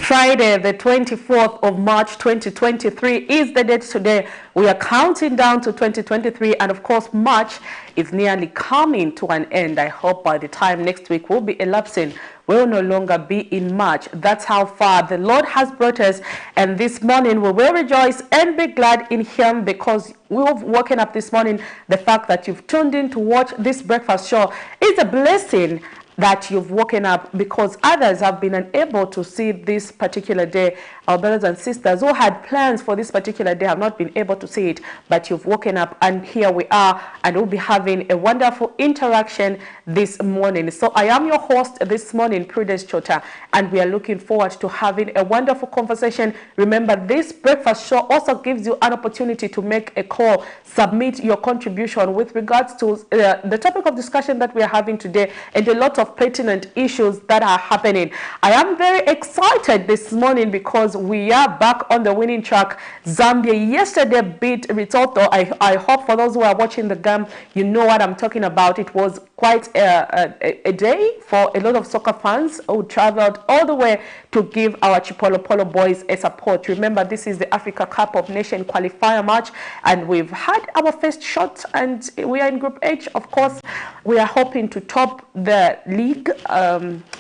Friday, the 24th of March 2023 is the date today. We are counting down to 2023, and of course March is nearly coming to an end. I hope by the time next week will be elapsing, we will no longer be in March. That's how far the Lord has brought us, and this morning we will rejoice and be glad in Him, because we've woken up this morning. The fact that you've tuned in to watch this breakfast show is a blessing, that you've woken up, because others have been unable to see this particular day. Our brothers and sisters who had plans for this particular day have not been able to see it, but you've woken up, and here we are, and we'll be having a wonderful interaction this morning. So I am your host this morning, Prudence Chota, and we are looking forward to having a wonderful conversation. Remember, this breakfast show also gives you an opportunity to make a call, submit your contribution with regards to the topic of discussion that we are having today, and a lot of pertinent issues that are happening. I am very excited this morning because we are back on the winning track. Zambia yesterday beat Risotto. I hope for those who are watching the game, you know what I'm talking about. It was quite a day for a lot of soccer fans who traveled all the way to give our Chipolo Polo boys a support. Remember, this is the Africa Cup of Nations qualifier match, and we've had our first shot, and we are in Group H. Of course, we are hoping to top the league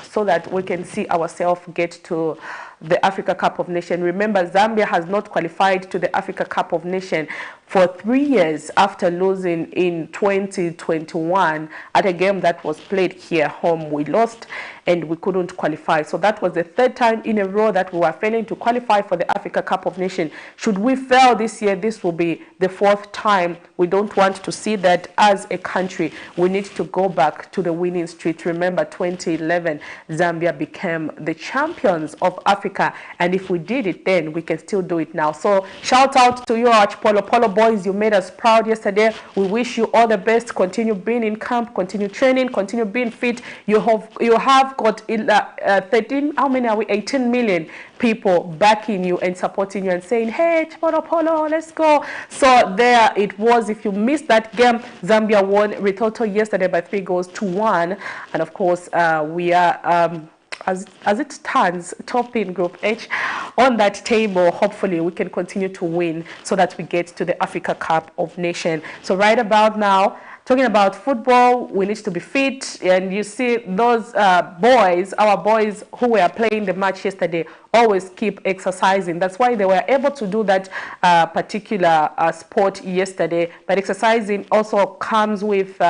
so that we can see ourselves get to the Africa Cup of Nations. Remember, Zambia has not qualified to the Africa Cup of Nations for 3 years after losing in 2021 at a game that was played here home. We lost and we couldn't qualify. So that was the third time in a row that we were failing to qualify for the Africa Cup of Nations. Should we fail this year, this will be the fourth time. We don't want to see that as a country. We need to go back to the winning street. Remember, 2011, Zambia became the champions of Africa. And if we did it then, we can still do it now. So shout out to you, Polo Polo boys. You made us proud yesterday. We wish you all the best. Continue being in camp, continue training, continue being fit. You have got 13, how many are we? 18 million people backing you and supporting you and saying, hey, Polo Polo, let's go. So there it was. If you missed that game, Zambia won Risotto yesterday by 3-1. And of course, we are as it stands, top in Group H on that table. Hopefully we can continue to win so that we get to the Africa Cup of Nations. So right about now, talking about football, we need to be fit, and you see those boys, our boys who were playing the match yesterday, always keep exercising. That's why they were able to do that particular sport yesterday. But exercising also comes with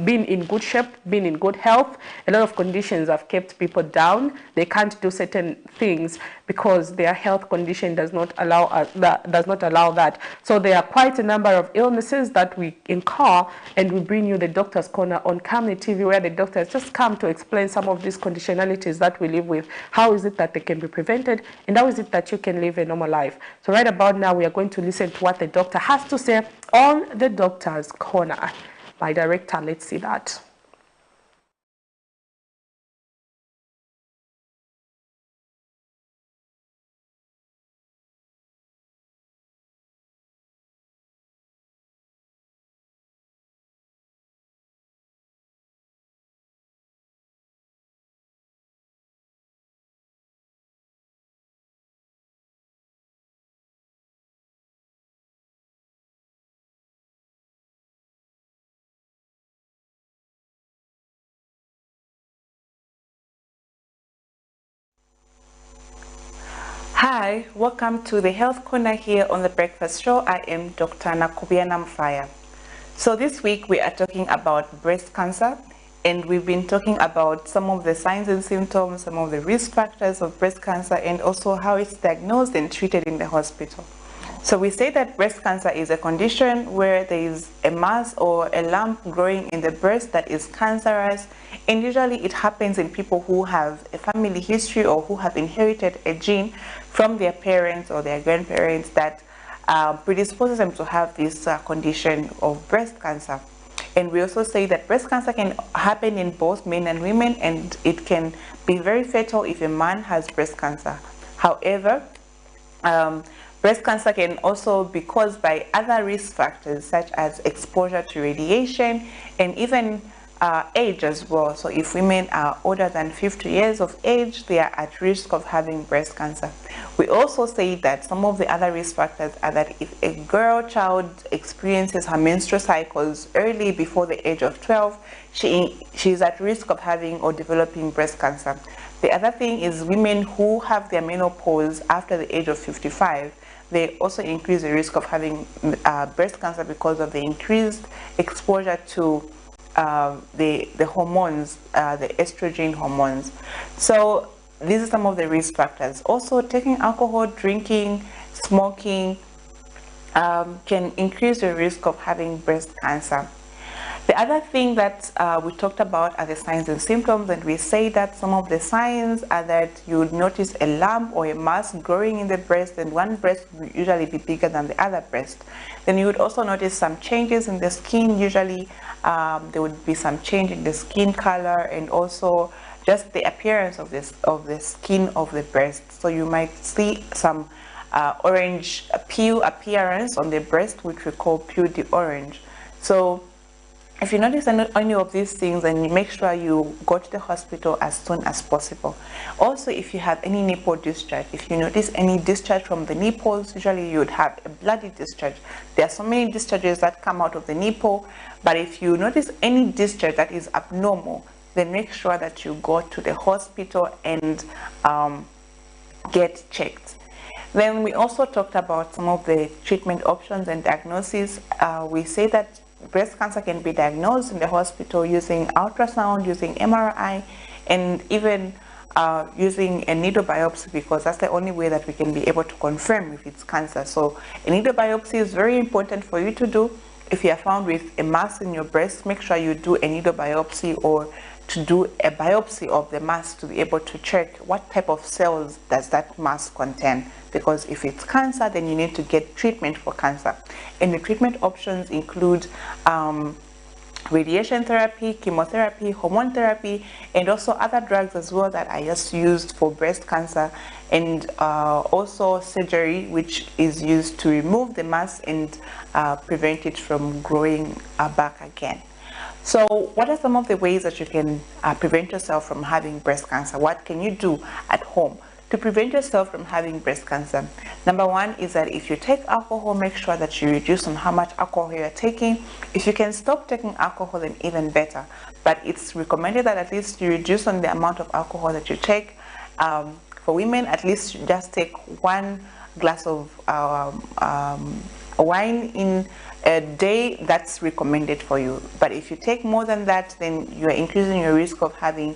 being in good shape, being in good health. A lot of conditions have kept people down. They can't do certain things because their health condition does not allow that. So there are quite a number of illnesses that we incur, and we bring you the Doctor's Corner on Camnet TV, where the doctors just come to explain some of these conditionalities that we live with. How is it that they can be prevented, and how is it that you can live a normal life? So right about now, we are going to listen to what the doctor has to say on the Doctor's Corner. My director, let's see that. Hi, welcome to the Health Corner here on the Breakfast Show. I am Dr. Nakubiana Mfaya. So this week we are talking about breast cancer, and we've been talking about some of the signs and symptoms, some of the risk factors of breast cancer, and also how it's diagnosed and treated in the hospital. So we say that breast cancer is a condition where there is a mass or a lump growing in the breast that is cancerous, and usually it happens in people who have a family history or who have inherited a gene from their parents or their grandparents that predisposes them to have this condition of breast cancer. And we also say that breast cancer can happen in both men and women, and it can be very fatal if a man has breast cancer. However, breast cancer can also be caused by other risk factors such as exposure to radiation and even age as well. So if women are older than 50 years of age, they are at risk of having breast cancer. We also say that some of the other risk factors are that if a girl child experiences her menstrual cycles early, before the age of 12, she is at risk of having or developing breast cancer. The other thing is women who have their menopause after the age of 55, they also increase the risk of having breast cancer because of the increased exposure to the hormones, the estrogen hormones. So these are some of the risk factors. Also, taking alcohol, drinking, smoking can increase the risk of having breast cancer. The other thing that we talked about are the signs and symptoms, and we say that some of the signs are that you would notice a lump or a mass growing in the breast, and one breast will usually be bigger than the other breast. Then you would also notice some changes in the skin. Usually there would be some change in the skin color and also just the appearance of the skin of the breast. So you might see some orange peel appearance on the breast, which we call peel d'orange. So if you notice any of these things, then you make sure you go to the hospital as soon as possible. Also, if you have any nipple discharge, if you notice any discharge from the nipples, usually you would have a bloody discharge. There are so many discharges that come out of the nipple, but if you notice any discharge that is abnormal, then make sure that you go to the hospital and get checked. Then we also talked about some of the treatment options and diagnosis. We say that breast cancer can be diagnosed in the hospital using ultrasound, using MRI, and even using a needle biopsy, because that's the only way that we can be able to confirm if it's cancer. So a needle biopsy is very important for you to do. If you are found with a mass in your breast, make sure you do a needle biopsy or to do a biopsy of the mass to be able to check what type of cells does that mass contain. Because if it's cancer, then you need to get treatment for cancer. And the treatment options include radiation therapy, chemotherapy, hormone therapy, and also other drugs as well that are just used for breast cancer, and also surgery, which is used to remove the mass and prevent it from growing back again. So what are some of the ways that you can prevent yourself from having breast cancer? What can you do at home to prevent yourself from having breast cancer? Number one is that if you take alcohol, make sure that you reduce on how much alcohol you're taking. If you can stop taking alcohol, then even better. But it's recommended that at least you reduce on the amount of alcohol that you take. For women, at least you just take 1 glass of wine in a day. That's recommended for you. But if you take more than that, then you are increasing your risk of having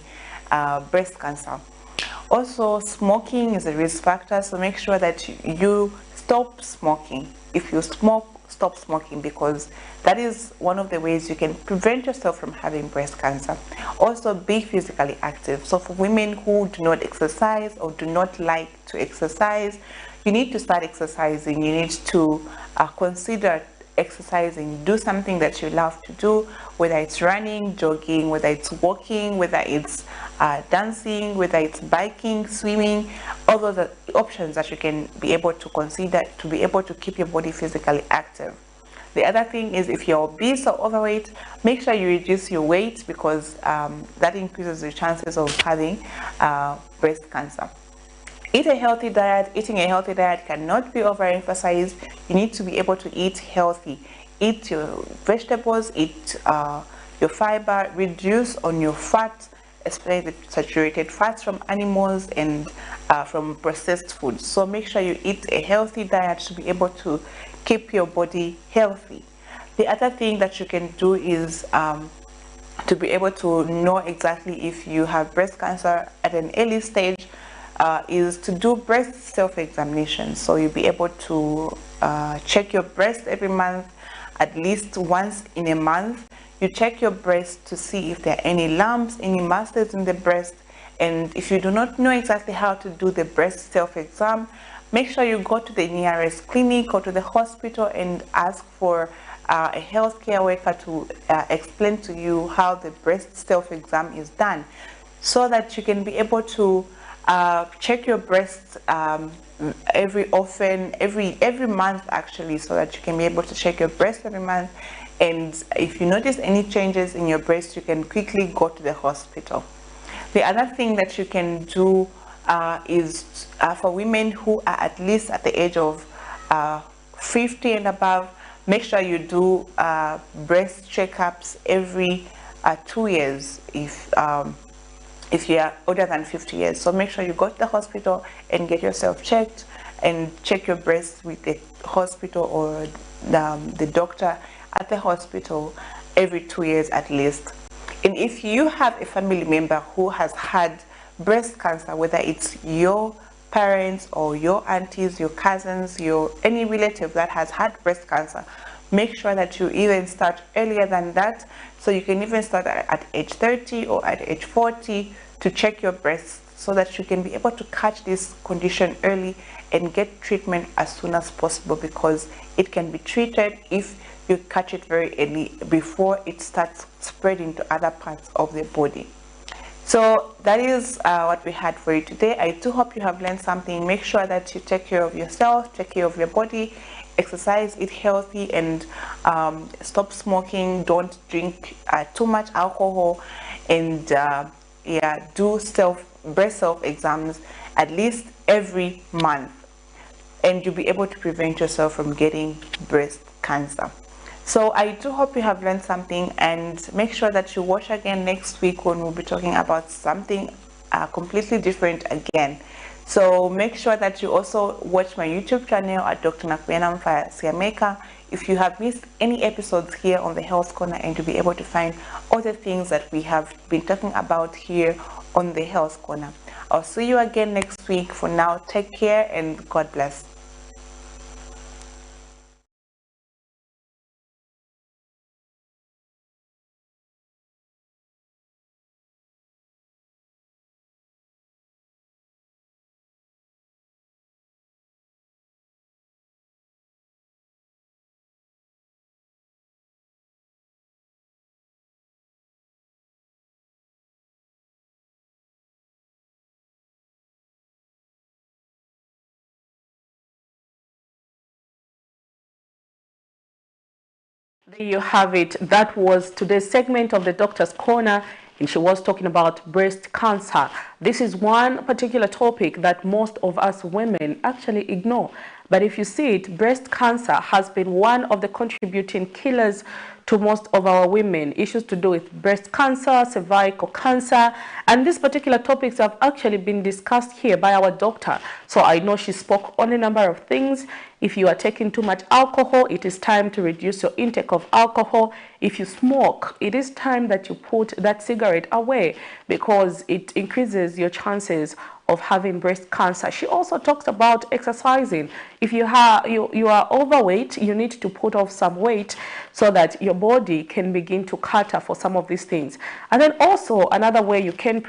breast cancer. Also, smoking is a risk factor, so make sure that you stop smoking. If you smoke, stop smoking, because that is one of the ways you can prevent yourself from having breast cancer. Also, be physically active. So for women who do not exercise or do not like to exercise, you need to start exercising. You need to consider exercising. Do something that you love to do, whether it's running, jogging, whether it's walking, whether it's dancing, whether it's biking, swimming. All those are options that you can be able to consider to be able to keep your body physically active. The other thing is, if you're obese or overweight, make sure you reduce your weight, because that increases the chances of having breast cancer. Eat a healthy diet. Eating a healthy diet cannot be overemphasized. You need to be able to eat healthy. Eat your vegetables, eat your fiber, reduce on your fat, especially the saturated fats from animals and from processed foods. So make sure you eat a healthy diet to be able to keep your body healthy. The other thing that you can do is to be able to know exactly if you have breast cancer at an early stage, is to do breast self-examination. So you'll be able to check your breast every month, at least once in a month. You check your breast to see if there are any lumps, any masses in the breast. And if you do not know exactly how to do the breast self-exam, make sure you go to the nearest clinic or to the hospital and ask for a healthcare worker to explain to you how the breast self-exam is done, so that you can be able to check your breasts every month actually, so that you can be able to check your breast every month And if you notice any changes in your breast, you can quickly go to the hospital. The other thing that you can do is for women who are at least at the age of 50 and above, make sure you do breast checkups every 2 years if you are older than 50 years. So make sure you go to the hospital and get yourself checked, and check your breasts with the hospital or the doctor at the hospital every 2 years at least. And if you have a family member who has had breast cancer, whether it's your parents or your aunties, your cousins, any relative that has had breast cancer, make sure that you even start earlier than that. So you can even start at age 30 or at age 40 to check your breasts, so that you can be able to catch this condition early and get treatment as soon as possible, because it can be treated if you catch it very early before it starts spreading to other parts of the body. So that is what we had for you today. I do hope you have learned something. Make sure that you take care of yourself, take care of your body, exercise, eat healthy, and stop smoking. Don't drink too much alcohol, and yeah, do breast self exams at least every month, and you'll be able to prevent yourself from getting breast cancer. So I do hope you have learned something, and make sure that you watch again next week when we'll be talking about something completely different again. So make sure that you also watch my YouTube channel at Dr. Nakubyanamfaya Siameka if you have missed any episodes here on the Health Corner, and to be able to find all the things that we have been talking about here on the Health Corner. I'll see you again next week. For now, take care and God bless. There you have it. That was today's segment of the Doctor's Corner, and she was talking about breast cancer. This is one particular topic that most of us women actually ignore. But if you see it, breast cancer has been one of the contributing killers to most of our women. Issues to do with breast cancer, cervical cancer, and these particular topics have actually been discussed here by our doctor. So I know she spoke on a number of things. If you are taking too much alcohol, it is time to reduce your intake of alcohol. If you smoke, it is time that you put that cigarette away, because it increases your chances of having breast cancer. She also talks about exercising. If you are overweight, you need to put off some weight so that your body can begin to cater for some of these things. And then also another way you can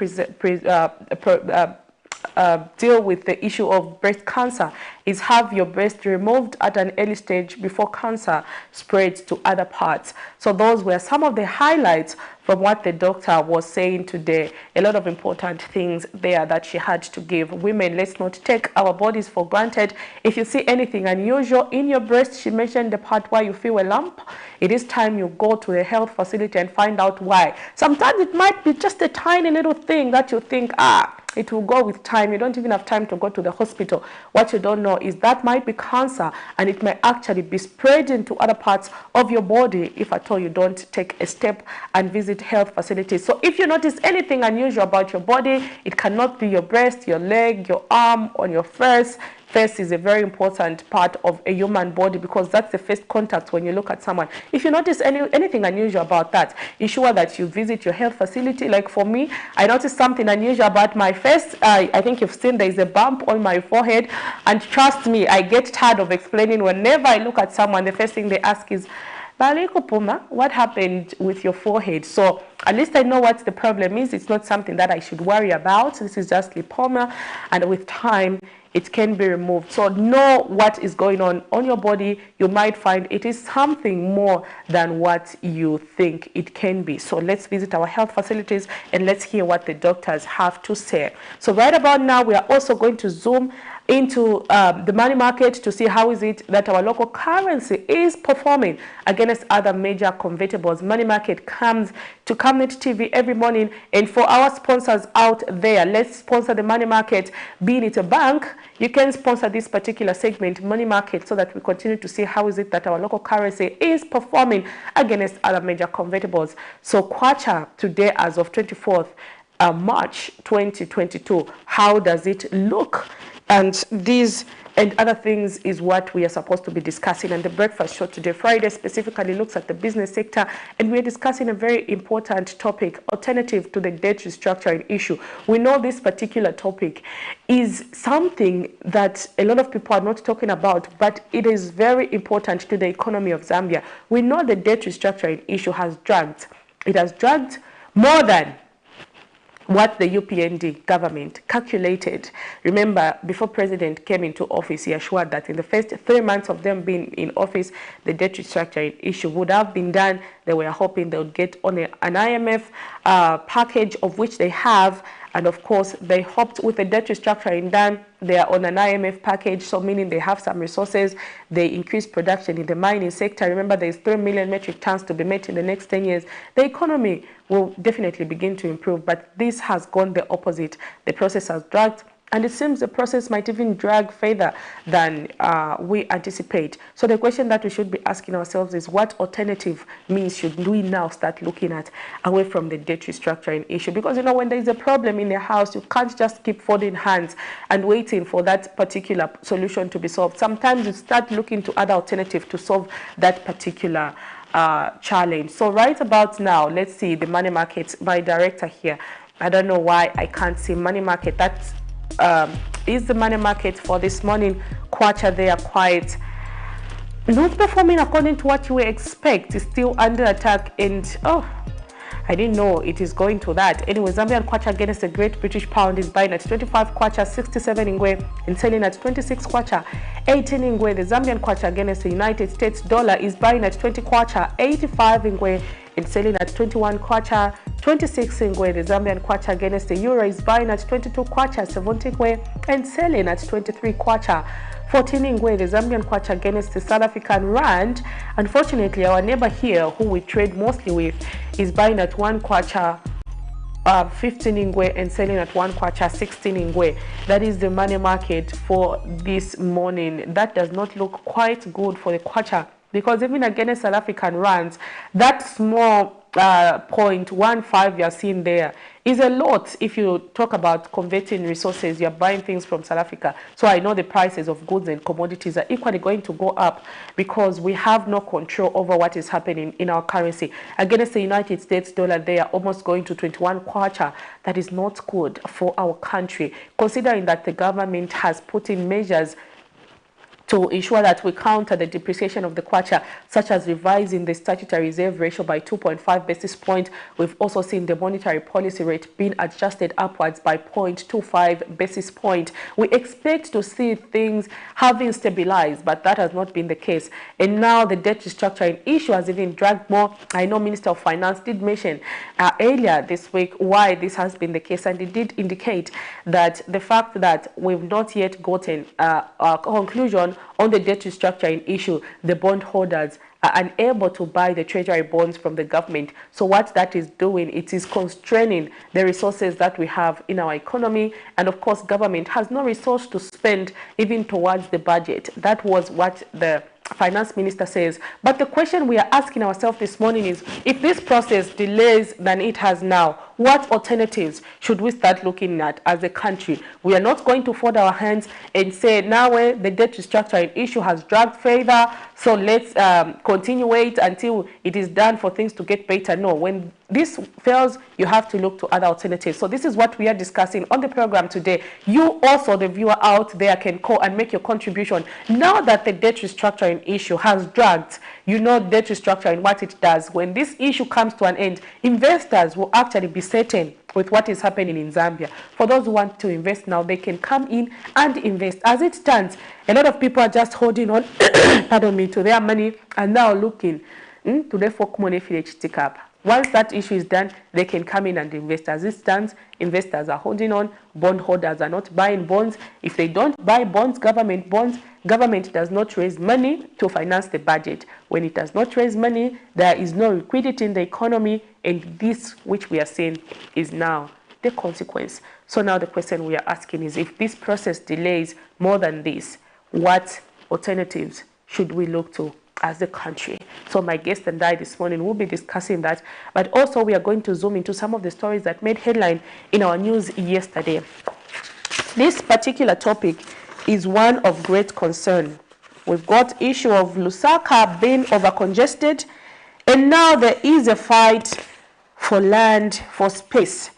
deal with the issue of breast cancer is have your breast removed at an early stage before cancer spreads to other parts. So those were some of the highlights from what the doctor was saying today. A lot of important things there that she had to give. Women, let's not take our bodies for granted. If you see anything unusual in your breast, she mentioned the part where you feel a lump, it is time you go to a health facility and find out why. Sometimes it might be just a tiny little thing that you think, it will go with time. You don't even have time to go to the hospital. What you don't know is that might be cancer, and it may actually be spreading to other parts of your body if at all you don't take a step and visit health facilities. So if you notice anything unusual about your body, it cannot be your breast, your leg, your arm, on your face. Face is a very important part of a human body, because that's the first contact when you look at someone. If you notice anything unusual about that, ensure that you visit your health facility. Like for me, I noticed something unusual about my face. I think you've seen there is a bump on my forehead, and trust me, I get tired of explaining. Whenever I look at someone, the first thing they ask is, Puma, what happened with your forehead? So at least I know what the problem is. It's not something that I should worry about. This is just lipoma, and with time it can be removed. So know what is going on your body. You might find it is something more than what you think it can be. So let's visit our health facilities and let's hear what the doctors have to say. So right about now, we are also going to zoom into the money market to see how is it that our local currency is performing against other major convertibles. Money market comes to Camnet TV every morning, and for our sponsors out there, let's sponsor the money market. Being it a bank, you can sponsor this particular segment, money market, so that we continue to see how is it that our local currency is performing against other major convertibles. So kwacha today, as of 24th March 2022, how does it look? And these and other things is what we are supposed to be discussing. And the breakfast show today, Friday, specifically looks at the business sector, and we're discussing a very important topic, alternative to the debt restructuring issue. We know this particular topic is something that a lot of people are not talking about, but it is very important to the economy of Zambia. We know the debt restructuring issue has dragged. It has dragged more than what the UPND government calculated. Remember, before President came into office, he assured that in the first 3 months of them being in office, the debt restructuring issue would have been done. They were hoping they would get on an IMF package, of which they have. And of course, they hoped with the debt restructuring done, they are on an IMF package, so meaning they have some resources. They increase production in the mining sector. Remember, there's 3 million metric tons to be met in the next 10 years. The economy will definitely begin to improve, but this has gone the opposite. The process has dragged, and it seems the process might even drag further than we anticipate. So the question that we should be asking ourselves is, what alternative means should we now start looking at away from the debt restructuring issue? Because, you know, when there is a problem in the house, you can't just keep folding hands and waiting for that particular solution to be solved. Sometimes you start looking to other alternatives to solve that particular challenge. So right about now, let's see the money market. My director here, I don't know why I can't see money market. That's is the money market for this morning. Kwacha, they are quite not performing according to what you expect. It's still under attack, and I didn't know it is going to that. Anyway, Zambian kwacha against the Great British Pound is buying at 25 kwacha 67 ingwe and selling at 26 kwacha 18 ingwe. The Zambian kwacha against the United States dollar is buying at 20 kwacha 85 ingwe and selling at 21 kwacha 26 ingwe. The Zambian kwacha against the euro is buying at 22 kwacha 70 ingwe and selling at 23 kwacha 14 ingwe. The Zambian kwacha against the South African rand. Unfortunately, our neighbor here, who we trade mostly with, is buying at 1 kwacha 15 ingwe and selling at 1 kwacha 16 ingwe. That is the money market for this morning. That does not look quite good for the kwacha, because even against South African rands, that small 0.15 you're seeing there is a lot. If you talk about converting resources, you're buying things from South Africa. So I know the prices of goods and commodities are equally going to go up, because we have no control over what is happening in our currency. Against the United States dollar, they are almost going to 21 kwacha. That is not good for our country, considering that the government has put in measures to ensure that we counter the depreciation of the kwacha, such as revising the statutory reserve ratio by 2.5 basis points. We've also seen the monetary policy rate being adjusted upwards by 0.25 basis point. We expect to see things having stabilized, but that has not been the case. And now the debt restructuring issue has even dragged more. I know Minister of Finance did mention earlier this week why this has been the case, and it did indicate that the fact that we've not yet gotten a conclusion on the debt restructuring issue, the bondholders are unable to buy the treasury bonds from the government. So what that is doing, it is constraining the resources that we have in our economy. And of course, government has no resource to spend even towards the budget. That was what the finance minister says. But the question we are asking ourselves this morning is, if this process delays than it has now, what alternatives should we start looking at as a country? We are not going to fold our hands and say, now the debt restructuring issue has dragged further, so let's continue wait until it is done for things to get better. No, when this fails, you have to look to other alternatives. So this is what we are discussing on the program today. You also, the viewer out there, can call and make your contribution. Now that the debt restructuring issue has dragged, you know debt restructuring, what it does. When this issue comes to an end, investors will actually be certain with what is happening in Zambia. For those who want to invest now, they can come in and invest. As it stands, a lot of people are just holding on pardon me, to their money and now looking to the folk money for stick up. Once that issue is done, they can come in and invest. As it stands, investors are holding on, bondholders are not buying bonds. If they don't buy bonds, government does not raise money to finance the budget. When it does not raise money, there is no liquidity in the economy, and this, which we are seeing, is now the consequence. So now the question we are asking is, if this process delays more than this, what alternatives should we look to as a country? So my guest and I this morning will be discussing that, but also we are going to zoom into some of the stories that made headline in our news yesterday. This particular topic is one of great concern. We've got issue of Lusaka being over-congested, and now there is a fight for land, for space.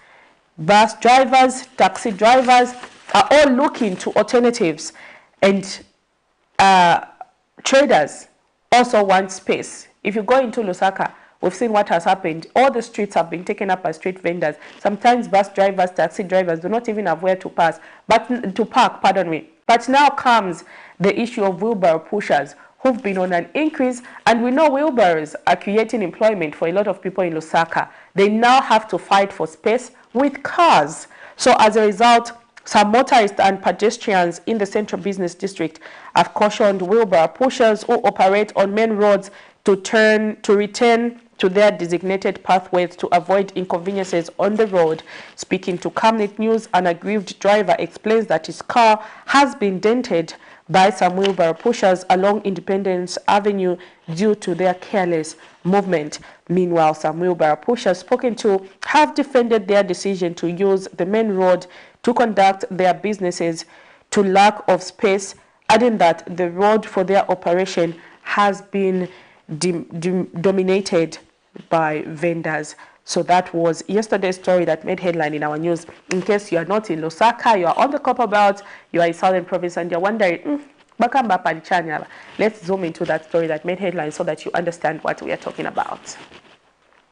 Bus drivers, taxi drivers are all looking to alternatives, and traders also want space. If you go into Lusaka, we've seen what has happened. All the streets have been taken up by street vendors. Sometimes bus drivers, taxi drivers do not even have where to park. But now comes the issue of wheelbarrow pushers who've been on an increase, and we know wheelbarrows are creating employment for a lot of people in Lusaka. They now have to fight for space with cars. So as a result, some motorists and pedestrians in the Central Business District have cautioned wheelbarrow pushers who operate on main roads to return to their designated pathways to avoid inconveniences on the road. Speaking to Camnet News, an aggrieved driver explains that his car has been dented by some wheelbarrow pushers along Independence Avenue due to their careless movement. Meanwhile, some wheelbarrow pushers spoken to have defended their decision to use the main road to conduct their businesses to lack of space, adding that the road for their operation has been dominated by vendors. So that was yesterday's story that made headline in our news. In case you are not in Lusaka, you are on the Copper Belt, you are in Southern Province, and you're wondering, let's zoom into that story that made headlines so that you understand what we are talking about.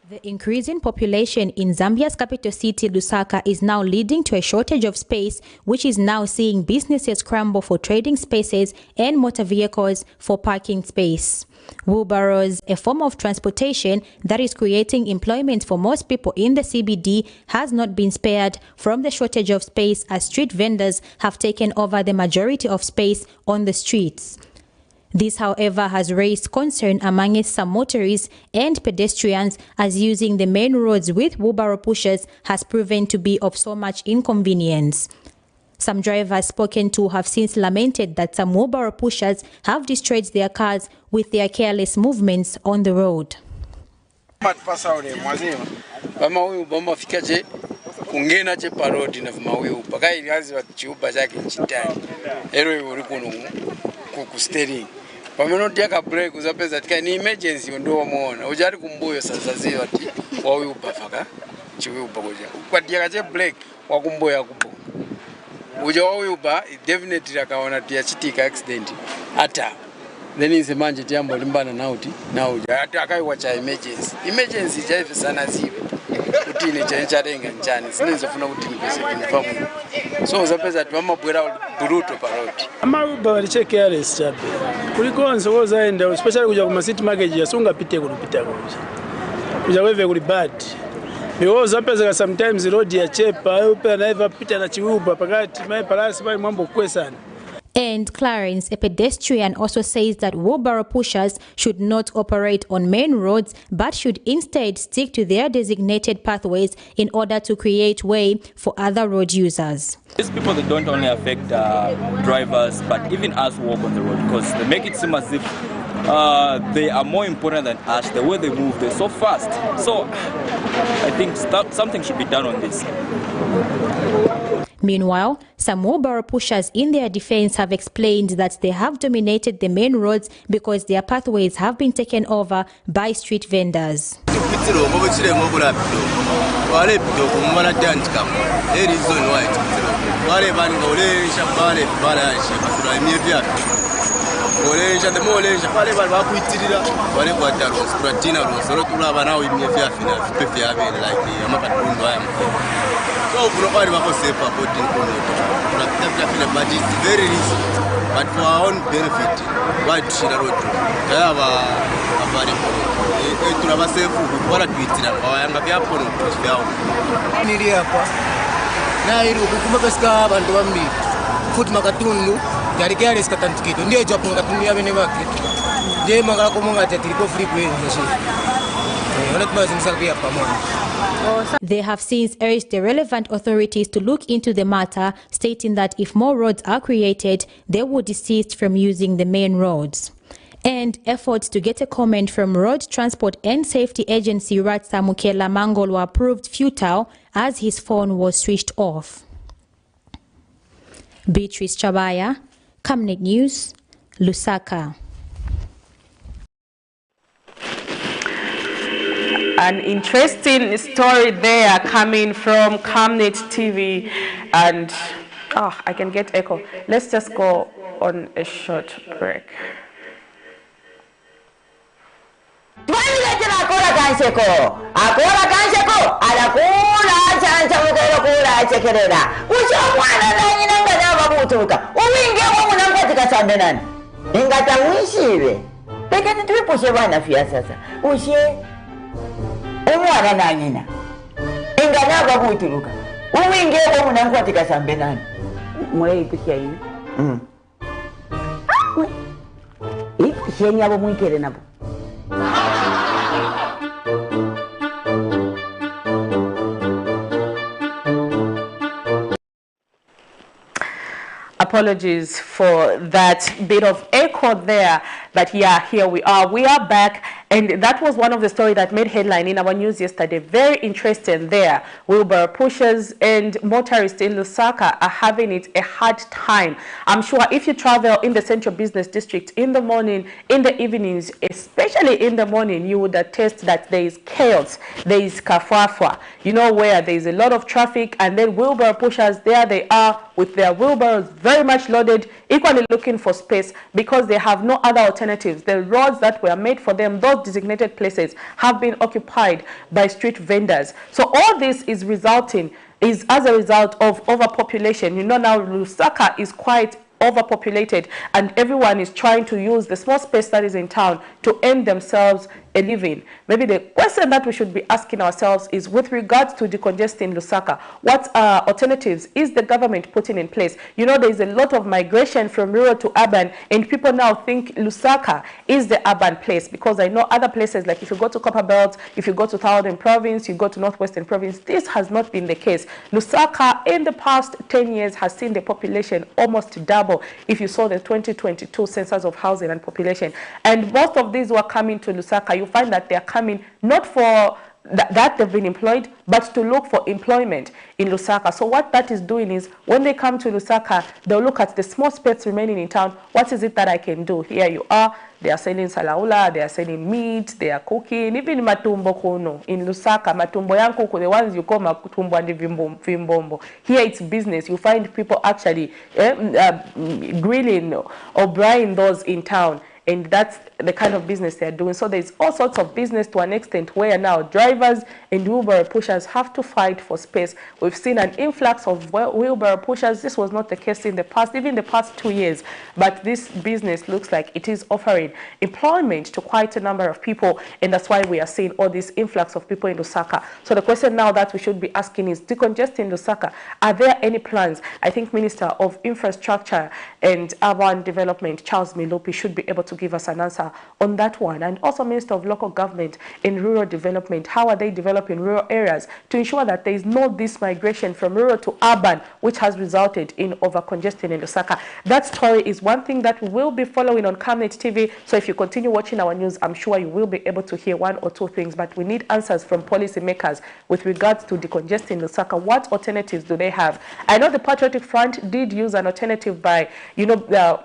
The increasing population in Zambia's capital city, Lusaka, is now leading to a shortage of space, which is now seeing businesses scramble for trading spaces and motor vehicles for parking space. Wheelbarrows, a form of transportation that is creating employment for most people in the CBD, has not been spared from the shortage of space, as street vendors have taken over the majority of space on the streets. This, however, has raised concern among some motorists and pedestrians, as using the main roads with wheelbarrow pushers has proven to be of so much inconvenience. Some drivers spoken to have since lamented that some wheelbarrow pushers have destroyed their cars with their careless movements on the road. Pamenotiaka break uzapeza tika ni emergency ndo wamuona ujari kumbuyo sasa zio ati waweupa faka chiweupa kuja kwa dia kaje break wakumbuyo akupo uja waweupa definitely akaona tia chitika accident ata then is manje tiambo limbana nauti na uja ata akaiwa cha emergency jaife sana ziwe utine cha renga njani sinezofuna utini pese kunifamu so uzapeza tumamabwera bruto paroti amaruba balicheke careless chape kulikonse wozaenda especially kuja kuma city market yasunga pite kulipita kuja weve kulibad because apeza sometimes road ya chepa upe na eva pita na chiuba pakati mai palasi bali mambo kwe sana. And Clarence, a pedestrian, also says that wheelbarrow pushers should not operate on main roads, but should instead stick to their designated pathways in order to create way for other road users. These people, they don't only affect drivers, but even us who walk on the road, because they make it seem as if they are more important than us. The way they move, they're so fast. So I think something should be done on this. Meanwhile, some wheelbarrow pushers in their defense have explained that they have dominated the main roads because their pathways have been taken over by street vendors. Olenja the more olenja pale bali bakuitirira bale kwata los pratina los ro tulaba nawo imefia fina fipefia bene like amakatundu aya so kuno bali bako safe about kuno tunapita fina but it's very risky but for our own benefit why tushira road yaba abali tulaba safe kubala twitira bayanga byapono tushyao niri hapa na iri ukuma pesika abantu bambi foot makatundu yari kya risk tantikito ndiye japo ngatumia bene bake je mangala ko monga tetiko free kweli nje ona tumazingisabia pamoja. They have since urged the relevant authorities to look into the matter, stating that if more roads are created, they would desist from using the main roads. And efforts to get a comment from Road Transport and Safety Agency Ratsa Mukela Mangolwa proved futile as his phone was switched off. Beatrice Chabaya, Camnet News, Lusaka. An interesting story there coming from Camnet TV, and I can get echo. Let's just go on a short break. Umwana na nyina ingana babuturuka uwinge wo munankwatira sambe nani mwe ipikia yini shenya abo mwikere nabo. Apologies for that bit of echo there, but yeah, here we are. We are back, and that was one of the stories that made headline in our news yesterday. Very interesting there. Wheelbarrow pushers and motorists in Lusaka are having it a hard time. I'm sure if you travel in the Central Business District in the morning, in the evenings, especially in the morning, you would attest that there is chaos, there is kafafwa, you know, where there is a lot of traffic, and then wheelbarrow pushers, there they are with their wheelbarrows very much loaded, equally looking for space because they have no other alternatives. The roads that were made for them, those designated places, have been occupied by street vendors. So all this is as a result of overpopulation. You know, now Lusaka is quite overpopulated, and everyone is trying to use the small space that is in town to earn themselves a living. Maybe the question that we should be asking ourselves is, with regards to decongesting Lusaka, what alternatives is the government putting in place? You know, there is a lot of migration from rural to urban, and people now think Lusaka is the urban place, because I know other places, like if you go to Copperbelt, if you go to Southern Province, you go to Northwestern Province, this has not been the case. Lusaka in the past 10 years has seen the population almost double if you saw the 2022 census of housing and population. And most of these who are coming to Lusaka, you find that they are coming not for that they've been employed, but to look for employment in Lusaka. So what that is doing is, when they come to Lusaka, they'll look at the small space remaining in town. What is it that I can do? Here you are. They are selling salaula, they are selling meat, they are cooking, even matumbo kuno. In Lusaka, matumbo yankuku, the ones you call matumbo and vimbombo. Here it's business. You find people actually grilling or braising those in town. And that's the kind of business they're doing. So there's all sorts of business to an extent where now drivers and wheelbarrow pushers have to fight for space. We've seen an influx of wheelbarrow pushers. This was not the case in the past, even the past 2 years. But this business looks like it is offering employment to quite a number of people. And that's why we are seeing all this influx of people in Lusaka. So the question now that we should be asking is, decongesting Lusaka, are there any plans? I think Minister of Infrastructure and Urban Development, Charles Milupi, should be able to give us an answer on that one. And also Minister of Local Government and Rural Development, how are they developing rural areas to ensure that there is no this migration from rural to urban, which has resulted in over-congestion in Lusaka. That story is one thing that we will be following on Camnet TV. So if you continue watching our news, I'm sure you will be able to hear one or two things, but we need answers from policymakers with regards to decongesting Lusaka. What alternatives do they have? I know the Patriotic Front did use an alternative by, you know,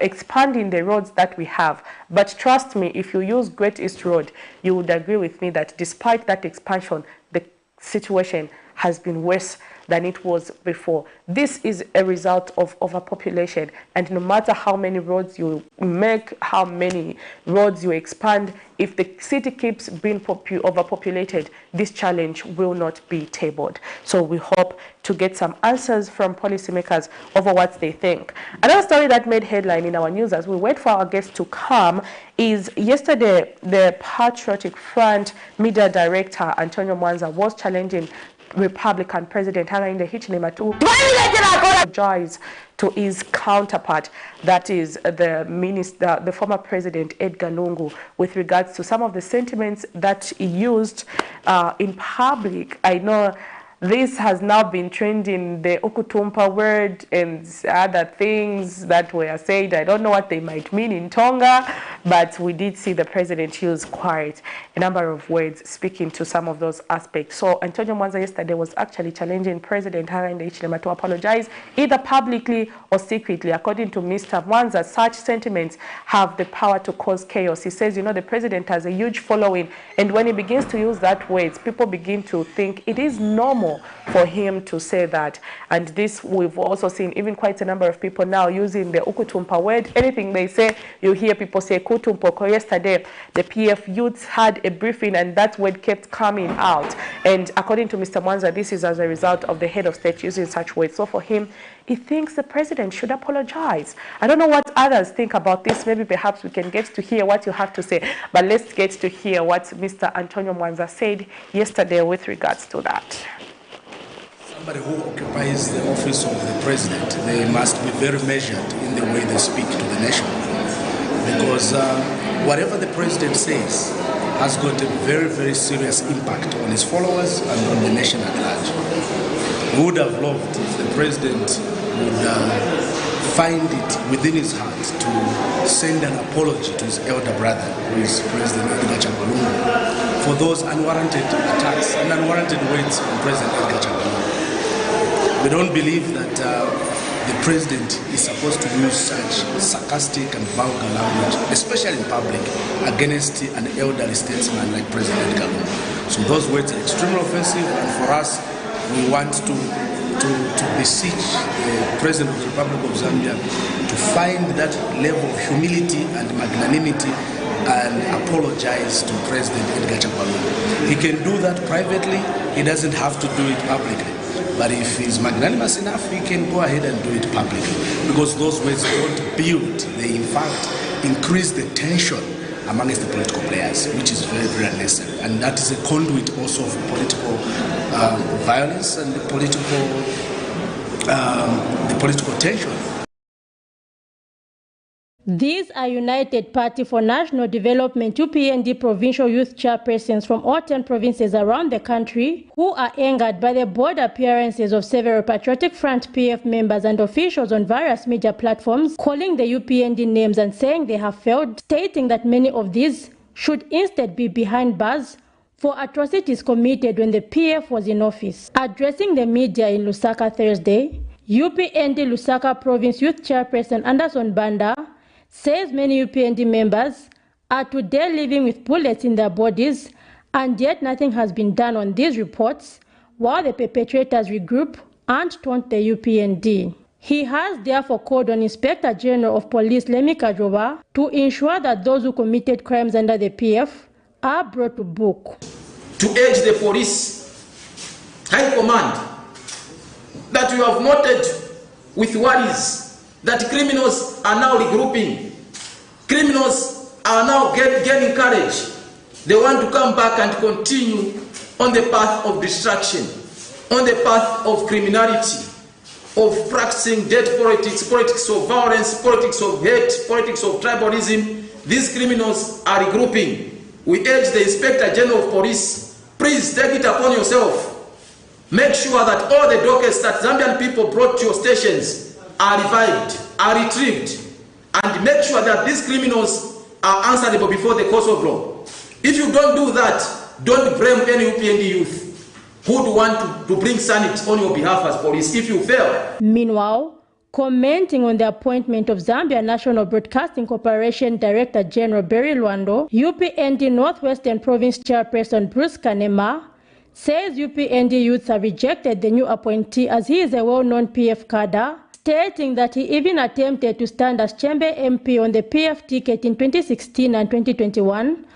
expanding the roads that we have, but trust me, if you use Great East Road, you would agree with me that despite that expansion, the situation has been worse than it was before. This is a result of overpopulation, and no matter how many roads you make, how many roads you expand, if the city keeps being overpopulated, this challenge will not be tabled. So we hope to get some answers from policymakers over what they think. Another story that made headline in our news as we wait for our guests to come is yesterday the Patriotic Front media director Antonio Mwanza was challenging Republican President Hakainde Hichilema to apologize to his counterpart, that is the former President Edgar Lungu, with regards to some of the sentiments that he used in public. I know this has now been trending, the Okutumpa word and other things that were said. I don't know what they might mean in Tonga, but we did see the president use quite a number of words speaking to some of those aspects. So Antonio Mwanza yesterday was actually challenging President Hakainde Hichilema to apologize either publicly or secretly. According to Mr. Mwanza, such sentiments have the power to cause chaos. He says, you know, the president has a huge following, and when he begins to use that words, people begin to think it is normal for him to say that. And this we've also seen even quite a number of people now using the Ukutumpa word. Anything they say, you hear people say Kutumpoko. Yesterday, the PF youths had a briefing and that word kept coming out. And according to Mr. Mwanza, this is as a result of the head of state using such words. So for him, he thinks the president should apologize. I don't know what others think about this. Maybe perhaps we can get to hear what you have to say. But let's get to hear what Mr. Antonio Mwanza said yesterday with regards to that. Somebody who occupies the office of the president, they must be very measured in the way they speak to the nation. Because whatever the president says has got a very, very serious impact on his followers and on the nation at large. We would have loved if the president would find it within his heart to send an apology to his elder brother, who is President Edgar Chagulungu, for those unwarranted attacks and unwarranted words on President Edgar Chagulungu. We don't believe that the president is supposed to use such sarcastic and vulgar language, especially in public, against an elderly statesman like President Edgar Lungu. So those words are extremely offensive, and for us, we want to beseech the President of the Republic of Zambia to find that level of humility and magnanimity and apologize to President Edgar Chagulungu. He can do that privately, he doesn't have to do it publicly. But if he's magnanimous enough, he can go ahead and do it publicly. Because those words don't build, they in fact increase the tension amongst the political players, which is very, very unnecessary. And that is a conduit also of political violence and the political tension. These are United Party for National Development UPND provincial youth chairpersons from all 10 provinces around the country who are angered by the bold appearances of several Patriotic Front PF members and officials on various media platforms calling the UPND names and saying they have failed, stating that many of these should instead be behind bars for atrocities committed when the PF was in office. Addressing the media in Lusaka Thursday, UPND Lusaka Province Youth Chairperson Anderson Banda says many UPND members are today living with bullets in their bodies, and yet nothing has been done on these reports, while the perpetrators regroup and taunt the UPND. He has therefore called on Inspector General of Police Lemi Kajoba to ensure that those who committed crimes under the PF are brought to book. To urge the police, High Command, that you have noted with worries that criminals are now regrouping. Criminals are now gaining courage. They want to come back and continue on the path of destruction, on the path of criminality, of practicing dead politics, politics of violence, politics of hate, politics of tribalism. These criminals are regrouping. We urge the Inspector General of Police, please take it upon yourself. Make sure that all the dockets that Zambian people brought to your stations are revived, are retrieved, and make sure that these criminals are answerable before the courts of law. If you don't do that, don't blame any UPND youth who would want to bring sanity on your behalf as police if you fail. Meanwhile, commenting on the appointment of Zambia National Broadcasting Corporation Director General Barry Lwando, UPND Northwestern Province Chairperson Bruce Kanema says UPND youths have rejected the new appointee as he is a well-known PF cadre, stating that he even attempted to stand as Chamber MP on the PF ticket in 2016 and 2021,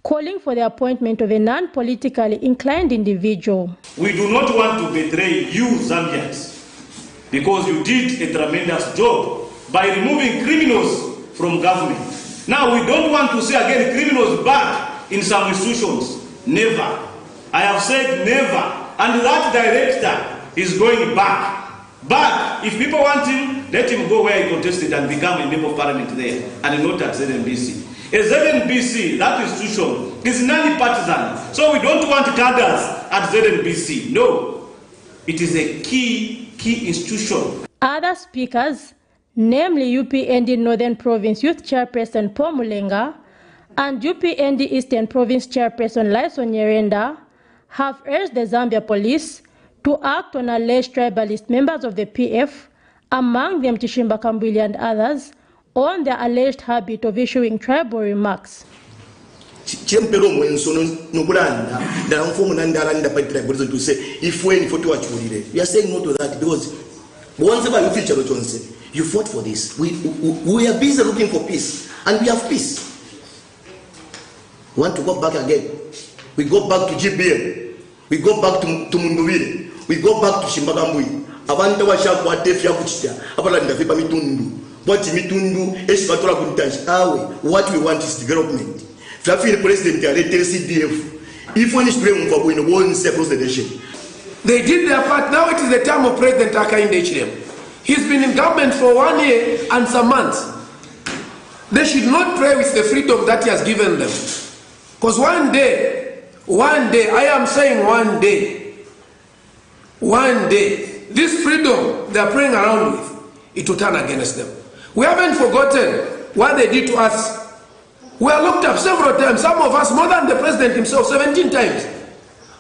calling for the appointment of a non-politically inclined individual. We do not want to betray you, Zambians, because you did a tremendous job by removing criminals from government. Now we don't want to see again criminals back in some institutions. Never. I have said never. And that director is going back. But if people want him, let him go where he contested and become a member of parliament there, and not at ZNBC. A ZNBC, that institution, is non-partisan. So we don't want cadres at ZNBC. No. It is a key institution. Other speakers, namely UPND Northern Province Youth Chairperson Paul Mulenga and UPND Eastern Province Chairperson Lyson Nyerenda, have urged the Zambia police to act on alleged tribalist members of the PF, among them Tishimba Kambwili and others, on their alleged habit of issuing tribal remarks. We are saying no to that because once you fought for this. We are busy looking for peace, and we have peace. We want to go back again. We go back to GBM. We go back to Munduvire. We go back to Shimbagambui. Abantu bashaka watefya kuchita. Abalanda vipa mitundu. What mitundu esibatola kuntaji. What we want is development. Flafi the president elected CDF. If one is doing for when one across the nation. They did their part. Now it is the time of President Hakainde Hichilema. He's been in government for 1 year and some months. They should not play with the freedom that he has given them. Because one day, I am saying one day, this freedom they are playing around with, it will turn against them. We haven't forgotten what they did to us. We are looked up several times, some of us more than the president himself, 17 times.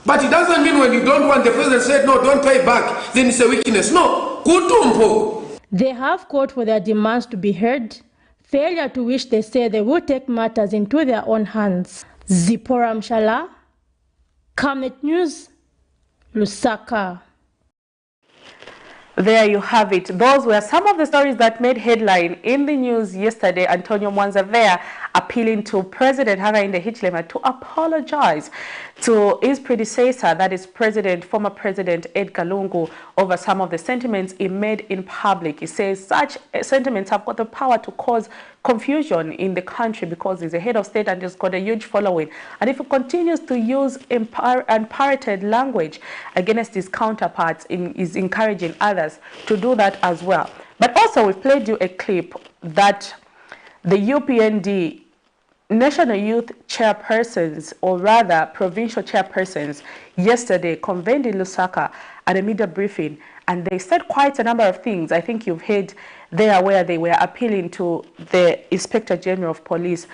But it doesn't mean when you don't want the president said, no, don't pay back, then it's a weakness. No, kutumpo. They have called for their demands to be heard, failure to which they say they will take matters into their own hands. Zipporah Mshala, Camnet News, Lusaka. There you have it. Those were some of the stories that made headline in the news yesterday. Antonio Mwanza there appealing to President Hakainde Hichilema to apologize to his predecessor, that is former President Edgar Lungu, over some of the sentiments he made in public. He says such sentiments have got the power to cause confusion in the country because he's a head of state and he's got a huge following. And if he continues to use unpirated language against his counterparts, is encouraging others to do that as well. But also we've played you a clip that the UPND National Youth Chairpersons, or rather Provincial Chairpersons, yesterday convened in Lusaka at a media briefing, and they said quite a number of things. I think you've heard there where they were appealing to the Inspector General of Police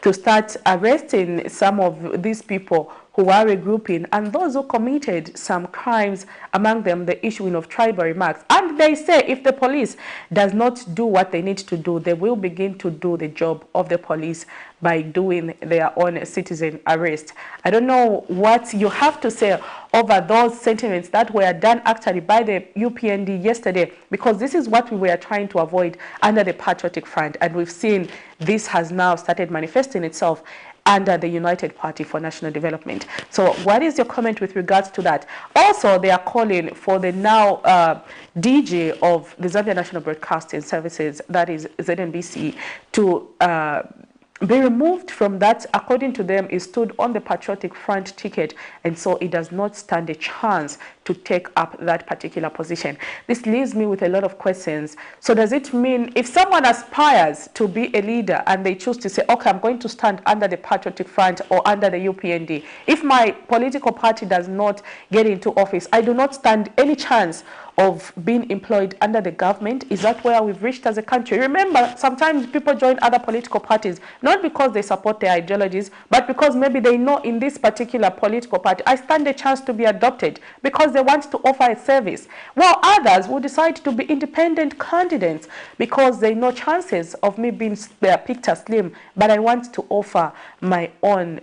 to start arresting some of these people who are regrouping and those who committed some crimes, among them the issuing of tribal remarks. And they say if the police does not do what they need to do, they will begin to do the job of the police by doing their own citizen arrest. I don't know what you have to say over those sentiments that were done actually by the UPND yesterday, because this is what we were trying to avoid under the Patriotic Front, and we've seen this has now started manifesting itself under the United Party for National Development. So what is your comment with regards to that? Also, they are calling for the now DG of the Zambia National Broadcasting Services, that is ZNBC, to be removed from that. According to them, he stood on the Patriotic Front ticket, and so it does not stand a chance to take up that particular position. This leaves me with a lot of questions. So does it mean if someone aspires to be a leader and they choose to say, okay, I'm going to stand under the Patriotic Front or under the UPND, if my political party does not get into office, I do not stand any chance of being employed under the government? Is that where we've reached as a country? Remember, sometimes people join other political parties, not because they support their ideologies, but because maybe they know in this particular political party, I stand a chance to be adopted because they want to offer a service. While others will decide to be independent candidates because they know chances of me being picked as slim, but I want to offer my own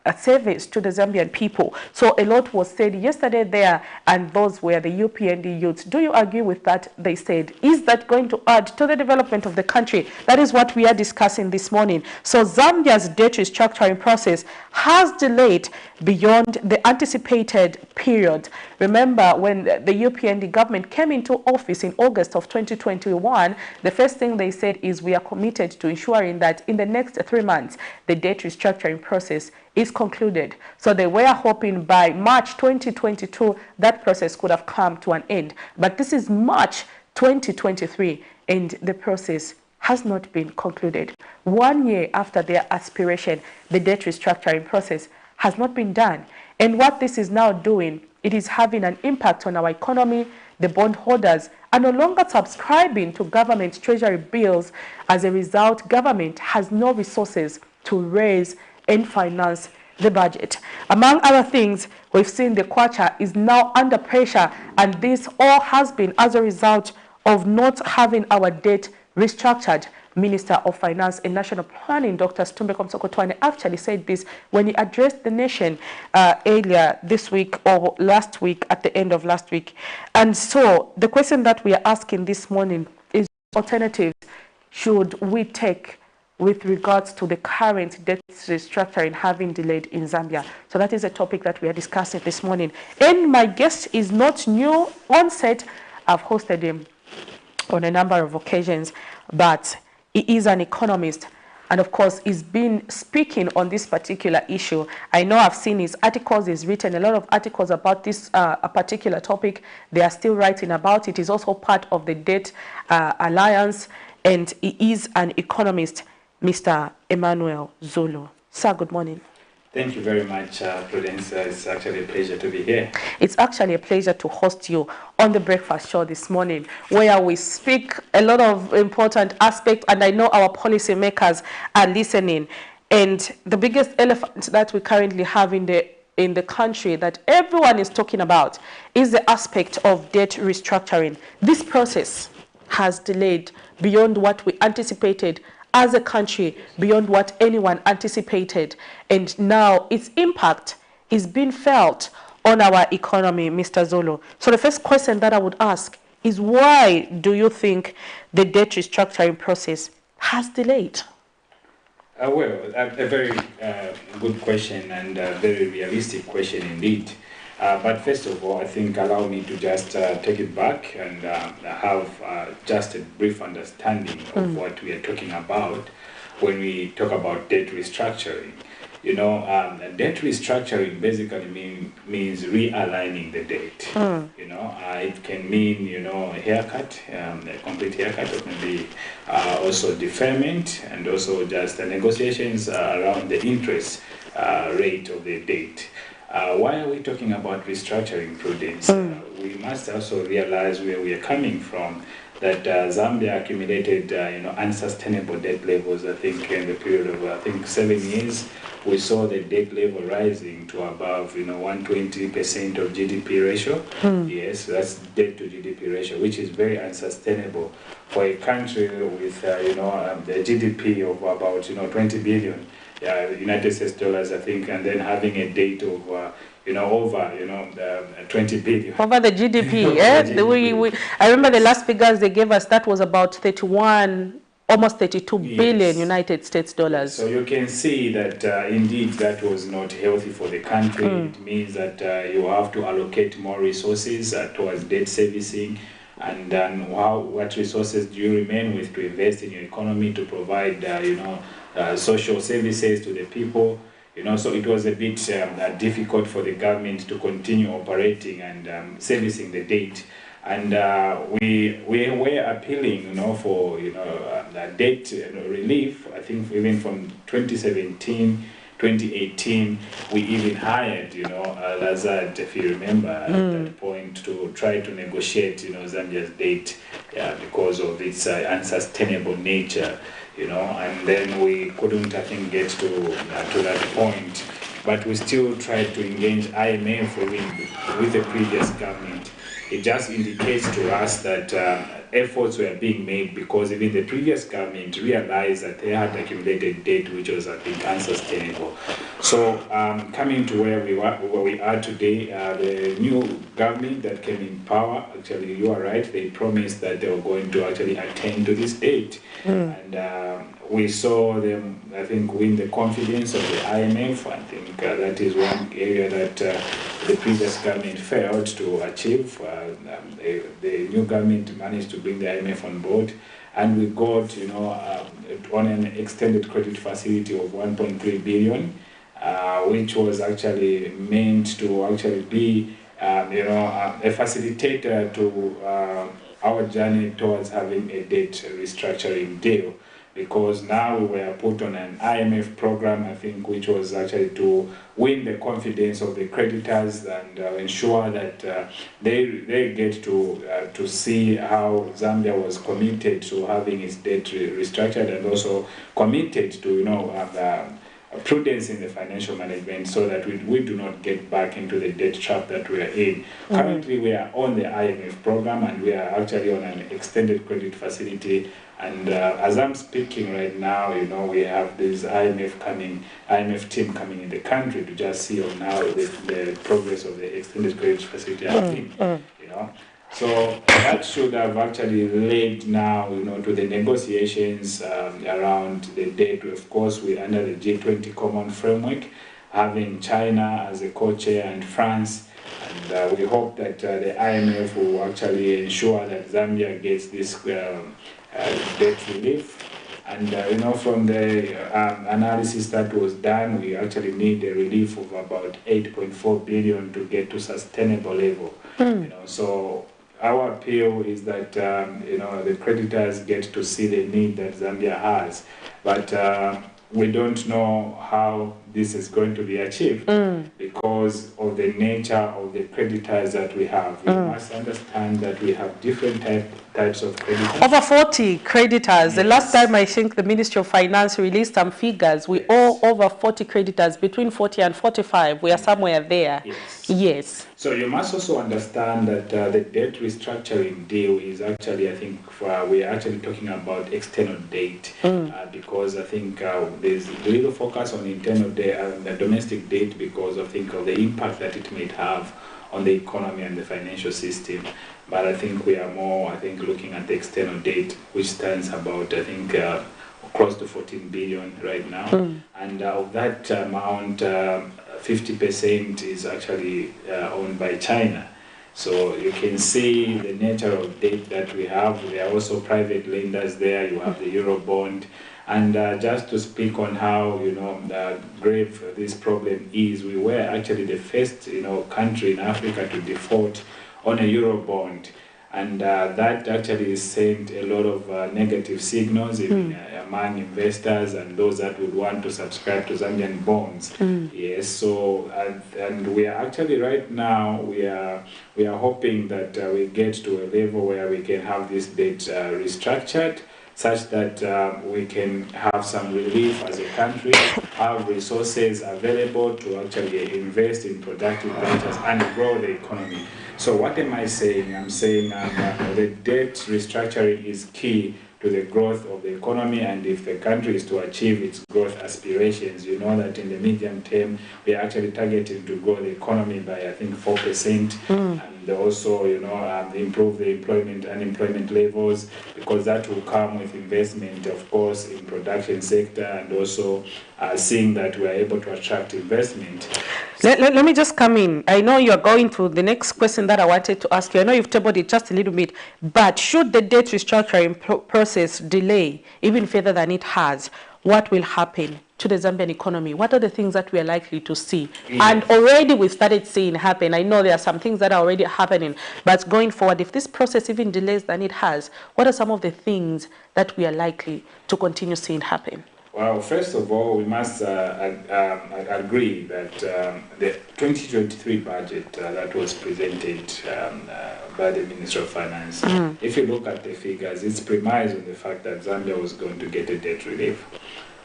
a service to the Zambian people. So a lot was said yesterday there, and those were the UPND youths. Do you agree with that? They said, is that going to add to the development of the country? That is what we are discussing this morning. So Zambia's debt restructuring process has delayed beyond the anticipated period. Remember, when the UPND government came into office in August of 2021, the first thing they said is we are committed to ensuring that in the next 3 months, the debt restructuring process is concluded. So they were hoping by March 2022, that process could have come to an end. But this is March 2023, and the process has not been concluded. 1 year after their aspiration, the debt restructuring process has not been done. And what this is now doing, it is having an impact on our economy. The bondholders are no longer subscribing to government treasury bills. As a result, government has no resources to raise and finance the budget. Among other things, we've seen the kwacha is now under pressure, and this all has been as a result of not having our debt restructured. Minister of Finance and National Planning, Dr. Stumbe Komsokotwane, actually said this when he addressed the nation earlier this week or last week, at the end of last week. And so the question that we are asking this morning is, alternatives should we take with regards to the current debt restructuring having delayed in Zambia? So that is a topic that we are discussing this morning. And my guest is not new on set. I've hosted him on a number of occasions, but he is an economist, and of course he's been speaking on this particular issue. I know I've seen his articles. He's written a lot of articles about this a particular topic. They are still writing about it. He's also part of the Debt Alliance, and he is an economist, Mr. Emmanuel Zulu. Sir, good morning. Thank you very much, Prudence. It's actually a pleasure to be here. It's actually a pleasure to host you on the Breakfast Show this morning, where we speak a lot of important aspects, and I know our policymakers are listening. And the biggest elephant that we currently have in the country that everyone is talking about is the aspect of debt restructuring. This process has delayed beyond what we anticipated as a country, beyond what anyone anticipated, and now its impact is being felt on our economy, Mr. Zulu. So the first question that I would ask is, why do you think the debt restructuring process has delayed? Well, a very good question, and a very realistic question indeed. But first of all, I think allow me to just take it back and have just a brief understanding of what we are talking about when we talk about debt restructuring. You know, debt restructuring basically means realigning the debt. You know, it can mean, you know, a haircut, a complete haircut, or maybe also deferment, and also just the negotiations around the interest rate of the debt. Why are we talking about restructuring, Prudence? We must also realize where we are coming from, that Zambia accumulated unsustainable debt levels. I think in the period of 7 years, we saw the debt level rising to above 120% of GDP ratio. Yes, that's debt to GDP ratio, which is very unsustainable for a country with the GDP of about 20 billion. United States dollars, I think, and then having a debt of over 20 billion. Over the GDP, yeah. I remember the last figures they gave us. That was about 31, almost 32 billion United States dollars. So you can see that indeed that was not healthy for the country. It means that you have to allocate more resources towards debt servicing. And then what resources do you remain with to invest in your economy, to provide social services to the people? So it was a bit difficult for the government to continue operating and servicing the debt. And we were appealing, for debt relief. I think even from 2017, 2018, we even hired, Lazard, if you remember, at that point, to try to negotiate, Zambia's debt because of its unsustainable nature. And then we couldn't, I think, get to that point. But we still tried to engage IMF with the previous government it just indicates to us that efforts were being made, because even the previous government realized that they had accumulated debt which was, I think, unsustainable. So coming to where we are today, the new government that came in power, actually you are right, they promised that they were going to actually attend to this date. And we saw them, I think, win the confidence of the IMF. I think that is one area that the previous government failed to achieve. The new government managed to bring the IMF on board, and we got, on an extended credit facility of 1.3 billion, which was actually meant to actually be, a facilitator to our journey towards having a debt restructuring deal. Because now we were put on an IMF program, I think, which was actually to win the confidence of the creditors and ensure that they get to see how Zambia was committed to having its debt restructured, and also committed to prudence in the financial management, so that we do not get back into the debt trap that we are in. Currently, we are on the IMF program, and we are actually on an extended credit facility. And as I'm speaking right now, we have this IMF team coming in the country to just see on how the progress of the extended credit facility has been. So that should have actually led now, to the negotiations around the debt. Of course, we're under the G20 common framework, having China as a co-chair and France. And we hope that the IMF will actually ensure that Zambia gets this debt relief. And from the analysis that was done, we actually need a relief of about 8.4 billion to get to sustainable level. So our appeal is that the creditors get to see the need that Zambia has, but we don't know how this is going to be achieved because of the nature of the creditors that we have. We must understand that we have different types of creditors. Over 40 creditors. Yes. The last time I think the Ministry of Finance released some figures, we owe over 40 creditors, between 40 and 45. We are somewhere there. Yes. So you must also understand that the debt restructuring deal is actually, I think, we are actually talking about external debt because I think there's little focus on internal debt and the domestic debt because I think of the impact that it may have on the economy and the financial system. But I think we are more, looking at the external debt, which stands about, close to 14 billion right now. And of that amount, 50% is actually owned by China. So you can see the nature of debt that we have. There are also private lenders there. You have the Eurobond. And just to speak on how grave this problem is, we were actually the first country in Africa to default on a Eurobond, and that actually sent a lot of negative signals even among investors and those that would want to subscribe to Zambian bonds. Yes, so and we are actually right now we are hoping that we get to a level where we can have this debt restructured, such that we can have some relief as a country, have resources available to actually invest in productive ventures and grow the economy. So what am I saying? I'm saying the debt restructuring is key to the growth of the economy, and if the country is to achieve its growth aspirations, you know that in the medium term, we are actually targeting to grow the economy by, 4%, and also, improve the unemployment levels, because that will come with investment, of course, in production sector, and also seeing that we are able to attract investment. Let me just come in. I know you're going to the next question that I wanted to ask you. I know you've tabled it just a little bit, but should the debt restructuring process delay even further than it has, what will happen to the Zambian economy? What are the things that we are likely to see? Yes. And already we started seeing happen. I know there are some things that are already happening, but going forward, if this process even delays than it has, what are some of the things that we are likely to continue seeing happen? Well, first of all, we must agree that the 2023 budget that was presented by the Minister of Finance, if you look at the figures, it's premised on the fact that Zambia was going to get a debt relief.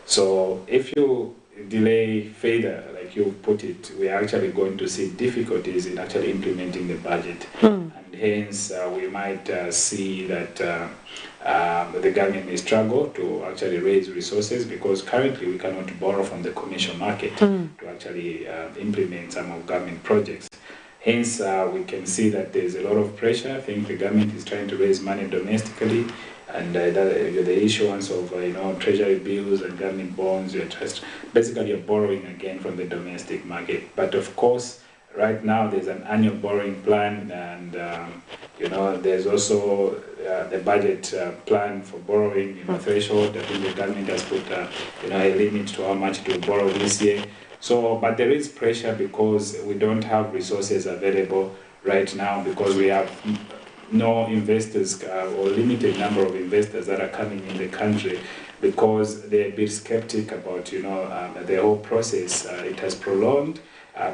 So if you delay further, like you put it, we are actually going to see difficulties in actually implementing the budget. And hence we might see that the government may struggle to actually raise resources, because currently we cannot borrow from the commercial market to actually implement some of government projects. Hence, we can see that there's a lot of pressure. I think the government is trying to raise money domestically, and the issuance of treasury bills and government bonds. You're just basically you're borrowing again from the domestic market. But of course, right now there's an annual borrowing plan, and there's also the budget plan for borrowing threshold. I think the government has put a limit to how much to borrow this year. So, but there is pressure because we don't have resources available right now, because we have no investors or limited number of investors that are coming in the country, because they're a bit skeptic about the whole process. It has prolonged.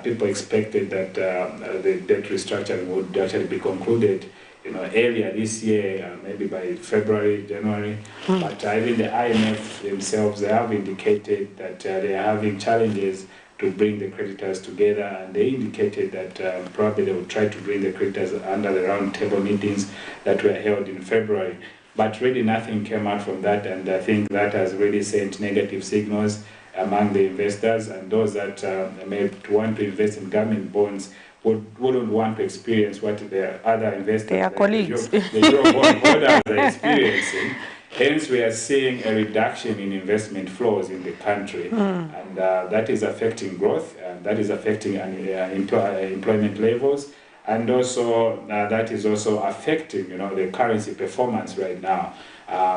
People expected that the debt restructuring would actually be concluded earlier this year, maybe by February, January. But even the IMF themselves, they have indicated that they are having challenges to bring the creditors together, and they indicated that probably they would try to bring the creditors under the round table meetings that were held in February. But really nothing came out from that, and I think that has really sent negative signals among the investors, and those that may want to invest in government bonds wouldn't want to experience what the other investors, their colleagues, the Eurobond holders are experiencing. Hence, we are seeing a reduction in investment flows in the country, and that is affecting growth, and that is affecting employment levels, and also that is also affecting the currency performance right now,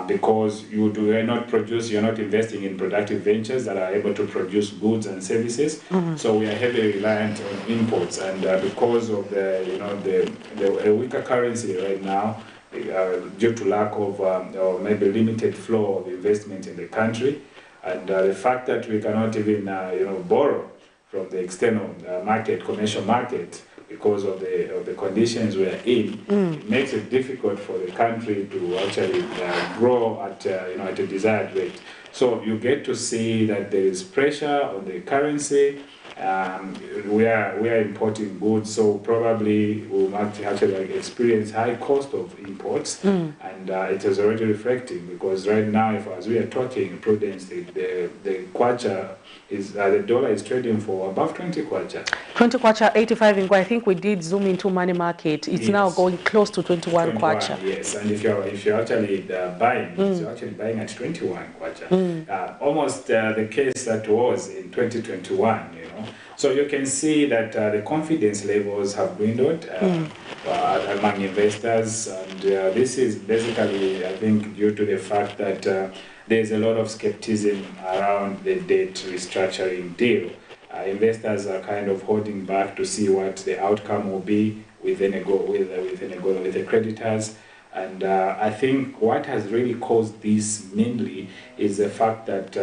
because you're not investing in productive ventures that are able to produce goods and services. So we are heavily reliant on imports, and because of the weaker currency right now, due to lack of or maybe limited flow of investment in the country, and the fact that we cannot even borrow from the external market, commercial market, because of the conditions we are in, it makes it difficult for the country to actually grow at a desired rate. So you get to see that there is pressure on the currency. We are importing goods, so probably we might actually experience high cost of imports, and it is already reflecting, because right now, as we are talking, Prudence, the kwacha is the dollar is trading for above 20 kwacha. 20 kwacha, 85 in. I think we did zoom into money market. It's now going close to 21 kwacha. Yes, and if you're actually buying, you're actually buying at 21 kwacha. Almost the case that was in 2021. So you can see that the confidence levels have dwindled among investors, and this is basically, I think, due to the fact that there's a lot of skepticism around the debt restructuring deal. Investors are kind of holding back to see what the outcome will be with the creditors. And I think what has really caused this mainly is the fact that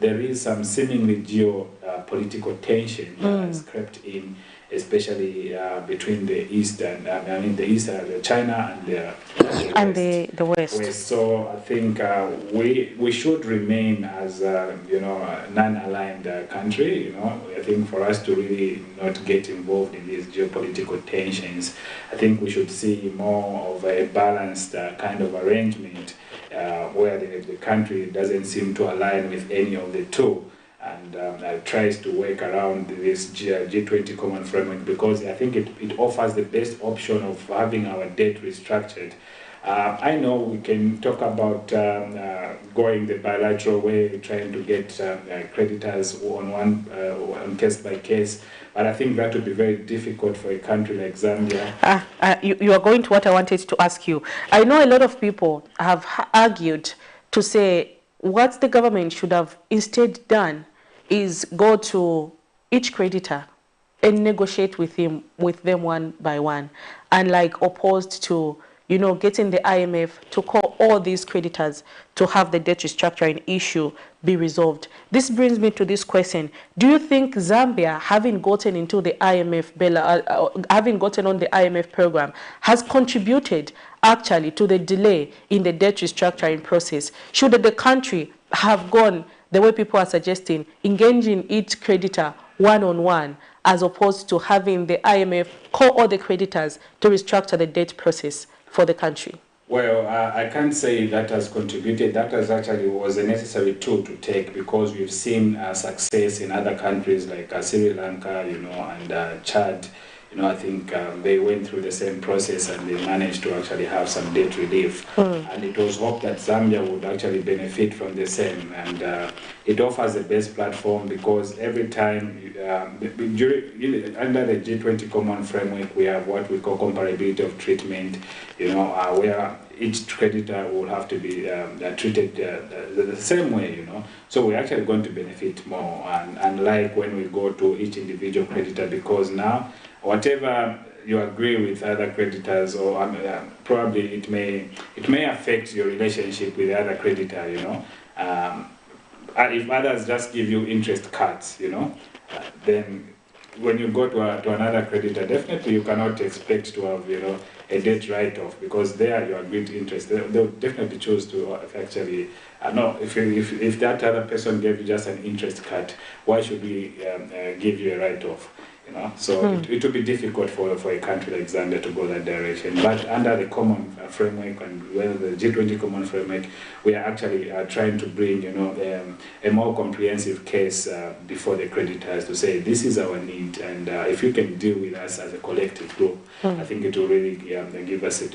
there is some seemingly geopolitical tension that has crept in, especially between the East and China and the West. So I think we should remain as a non-aligned country. I think for us to really not get involved in these geopolitical tensions, I think we should see more of a balanced kind of arrangement where the country doesn't seem to align with any of the two, and tries to work around this G20 common framework, because I think it offers the best option of having our debt restructured. I know we can talk about going the bilateral way, trying to get creditors on case by case, but I think that would be very difficult for a country like Zambia. You are going to what I wanted to ask you. I know a lot of people have argued to say what the government should have instead done is go to each creditor and negotiate with them one by one, and opposed to getting the IMF to call all these creditors to have the debt restructuring issue be resolved. This brings me to this question. Do you think Zambia, having gotten into the IMF, having gotten on the IMF program, has contributed actually to the delay in the debt restructuring process? Should the country have gone the way people are suggesting, engaging each creditor one-on-one as opposed to having the IMF call all the creditors to restructure the debt process for the country? Well, I can't say that has contributed. That has actually was a necessary tool to take, because we've seen success in other countries like Sri Lanka, you know, and Chad. You know, I think they went through the same process and they managed to actually have some debt relief. And it was hoped that Zambia would actually benefit from the same. And it offers the best platform, because every time, under the G20 Common Framework, we have what we call comparability of treatment, you know, where each creditor will have to be treated the same way, you know. So we're actually going to benefit more, and unlike when we go to each individual creditor, because now, whatever you agree with other creditors, or probably it may affect your relationship with the other creditor, you know. If others just give you interest cuts, you know, then when you go to another creditor, definitely you cannot expect to have, you know, a debt write-off, because there you agreed to interest. They'll definitely choose to actually, no, if that other person gave you just an interest cut, why should we give you a write-off? You know, so it will be difficult for a country like Zambia to go that direction. But under the common framework, and the G20 common framework, we are actually trying to bring, you know, a more comprehensive case before the creditors to say this is our need, and if you can deal with us as a collective group, I think it will really give us a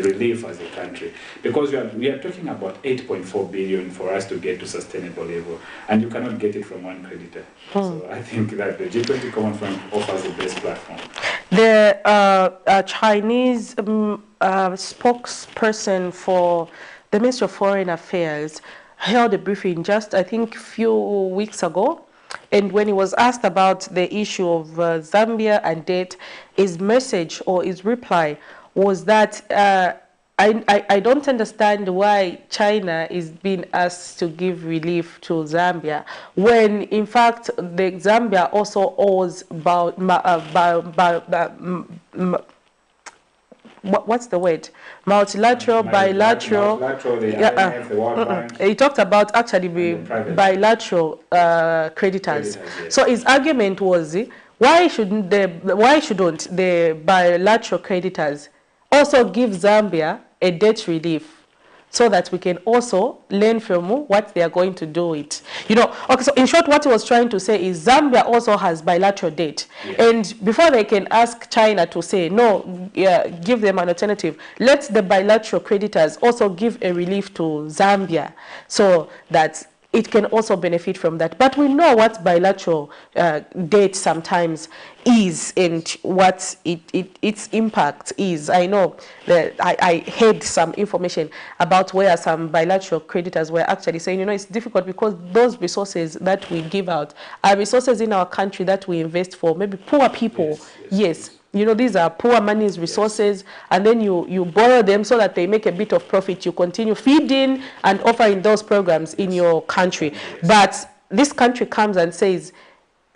relief as a country, because we are talking about 8.4 billion for us to get to sustainable level, and you cannot get it from one creditor. So I think that the G20 Common Framework offers the best platform. The Chinese spokesperson for the Ministry of Foreign Affairs held a briefing just, I think, a few weeks ago. And when he was asked about the issue of Zambia and debt, his message or his reply was that I don't understand why China is being asked to give relief to Zambia, when in fact the Zambia also owes about what's the word? Multilateral, bilateral. He talked about actually bilateral creditors. Yes. So his argument was, why shouldn't the bilateral creditors also give Zambia a debt relief, so that we can also learn from what they are going to do it. You know, okay, so in short, what he was trying to say is Zambia also has bilateral debt. Yes. And before they can ask China to say, no, give them an alternative, let the bilateral creditors also give a relief to Zambia, so that it can also benefit from that. But we know what bilateral debt sometimes is and what its impact is. I know that I heard some information about where some bilateral creditors were actually saying, you know, it's difficult because those resources that we give out are resources in our country that we invest for maybe poor people. Yes. You know, these are poor man's resources, and then you borrow them so that they make a bit of profit. You continue feeding and offering those programs in your country. But this country comes and says,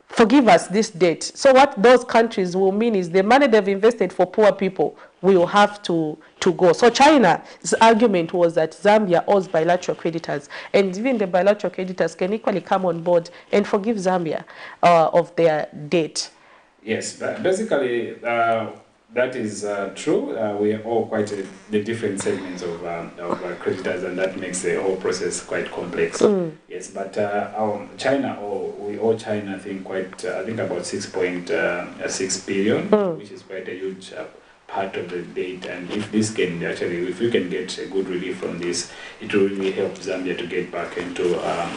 forgive us this debt. So what those countries will mean is the money they've invested for poor people will have to go. So China's argument was that Zambia owes bilateral creditors, and even the bilateral creditors can equally come on board and forgive Zambia of their debt. Yes, basically that is true. We are all quite the different segments of creditors, and that makes the whole process quite complex. Yes, but China, we owe China, I think about 6.6 billion, which is quite a huge part of the debt. And if this can actually, if we can get a good relief from this, it will really help Zambia to get back into a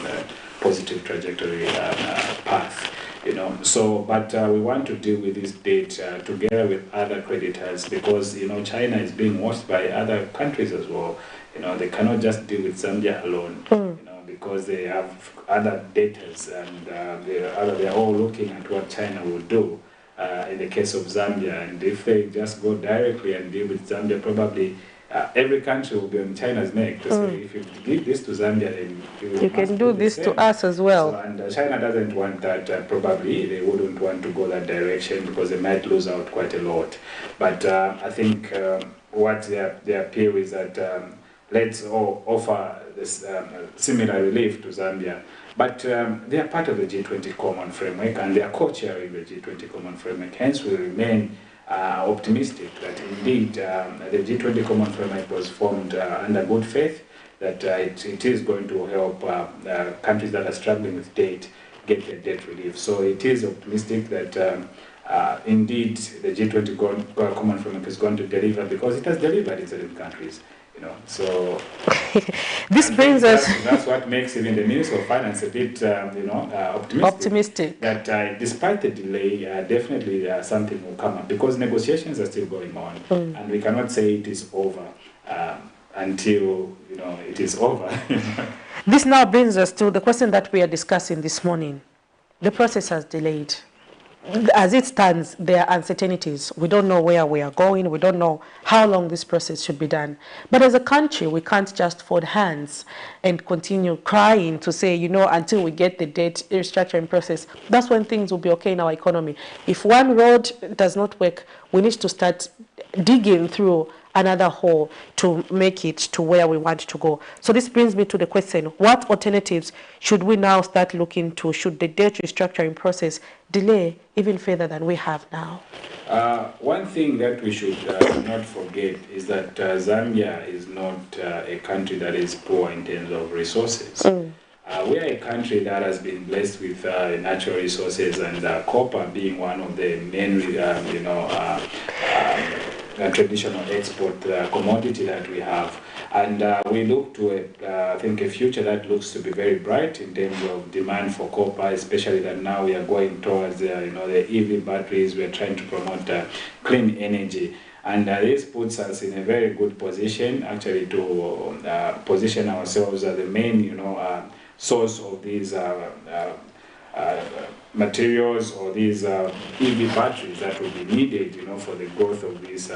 positive trajectory path. You know, so but we want to deal with this debt together with other creditors, because you know China is being watched by other countries as well. You know, they cannot just deal with Zambia alone. You know, because they have other debtors, and they are all looking at what China will do in the case of Zambia. And if they just go directly and deal with Zambia, probably every country will be on China's neck to say, if you give this to Zambia, then you can do this to us as well. So, and China doesn't want that. Probably they wouldn't want to go that direction, because they might lose out quite a lot. But I think what their appeal is that let's all offer this similar relief to Zambia, But they are part of the G20 Common Framework, and they are co-chairing the G20 Common Framework. Hence, we remain optimistic that indeed the G20 Common Framework was formed under good faith, that it is going to help countries that are struggling with debt get their debt relief. So it is optimistic that indeed the G20 Common Framework is going to deliver, because it has delivered in certain countries. So this brings us. That's what makes even the Minister of Finance a bit, optimistic. That despite the delay, definitely something will come up, because negotiations are still going on, and we cannot say it is over until it is over. This now brings us to the question that we are discussing this morning. The process has delayed. As it stands, there are uncertainties. We don't know where we are going. We don't know how long this process should be done. But as a country, we can't just fold hands and continue crying to say, until we get the debt restructuring process, that's when things will be okay in our economy. If one road does not work, we need to start digging through another hole to make it to where we want to go. So this brings me to the question, what alternatives should we now start looking to? Should the debt restructuring process delay even further than we have now? One thing that we should not forget is that Zambia is not a country that is poor in terms of resources. We are a country that has been blessed with natural resources, and copper being one of the main, traditional export commodity that we have. And we look to, I think, a future that looks to be very bright in terms of demand for copper, especially that now we are going towards, the EV batteries. We are trying to promote clean energy. And this puts us in a very good position, actually, to position ourselves as the main, source of these materials or these EV batteries that will be needed, for the growth of this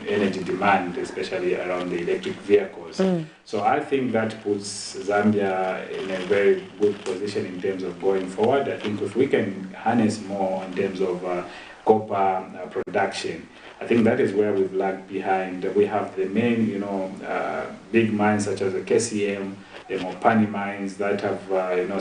energy demand, especially around the electric vehicles. So I think that puts Zambia in a very good position in terms of going forward. I think if we can harness more in terms of copper production, I think that is where we've lagged behind. We have the main, big mines such as the KCM, the Mopani mines that have,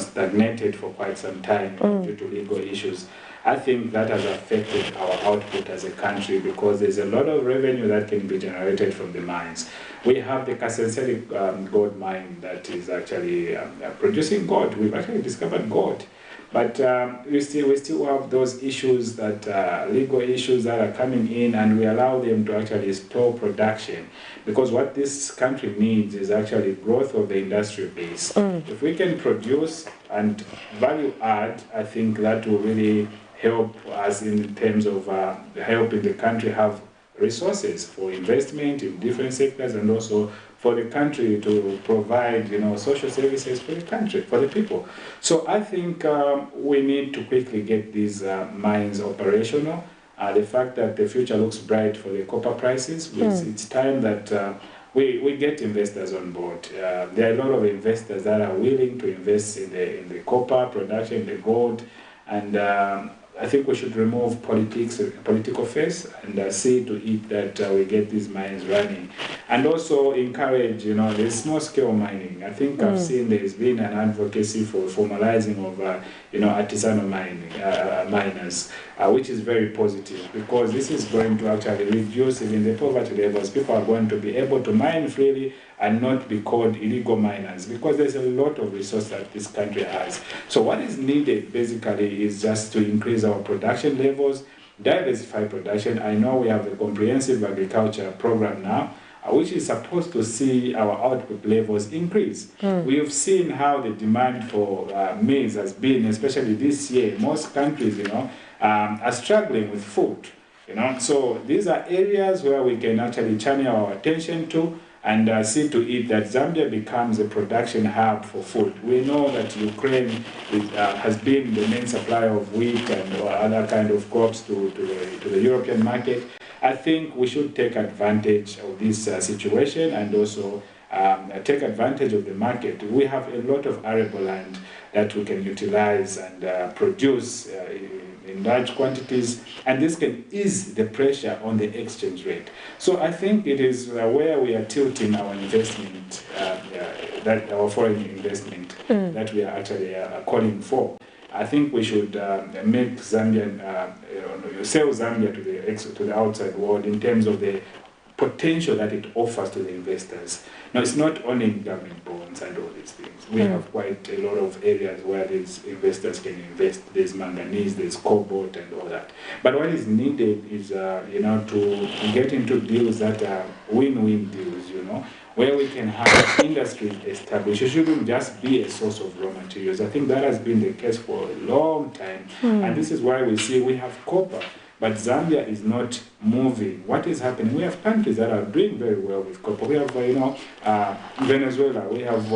stagnated for quite some time due to legal issues. I think that has affected our output as a country, because there's a lot of revenue that can be generated from the mines. We have the Kasenseli gold mine that is actually producing gold. We've actually discovered gold. But we still have those issues, that legal issues that are coming in, and we allow them to actually stall production, because what this country needs is actually growth of the industrial base. If we can produce and value add, I think that will really help us in terms of helping the country have resources for investment in different sectors, and also for the country to provide, social services for the country, for the people. So I think we need to quickly get these mines operational. The fact that the future looks bright for the copper prices, it's time that we get investors on board. There are a lot of investors that are willing to invest in the copper production, the gold, and I think we should remove political face, and see to it that we get these mines running, and also encourage, the small-scale mining. I think I've seen there's been an advocacy for formalizing of, artisanal miners, which is very positive, because this is going to actually reduce even the poverty levels. People are going to be able to mine freely and not be called illegal miners, because there's a lot of resource that this country has. So what is needed basically is just to increase our production levels, diversify production. I know we have a comprehensive agriculture program now, which is supposed to see our output levels increase. We have seen how the demand for maize has been, especially this year. Most countries, are struggling with food. So these are areas where we can actually channel our attention to, and see to it that Zambia becomes a production hub for food. We know that Ukraine has been the main supplier of wheat and other kind of crops to the European market. I think we should take advantage of this situation, and also take advantage of the market. We have a lot of arable land that we can utilize and produce in large quantities, and this can ease the pressure on the exchange rate. So I think it is where we are tilting our investment that our foreign investment that we are actually calling for. I think we should make Zambian, sell Zambia to the outside world in terms of the potential that it offers to the investors. Now, it's not only in government bonds and all these things. We have quite a lot of areas where these investors can invest. There's manganese, there's cobalt, and all that. But what is needed is, to get into deals that are win-win deals, where we can have industries established. It shouldn't just be a source of raw materials. I think that has been the case for a long time. And this is why we see we have copper, but Zambia is not moving. What is happening? We have countries that are doing very well with copper. We have, Venezuela. We have,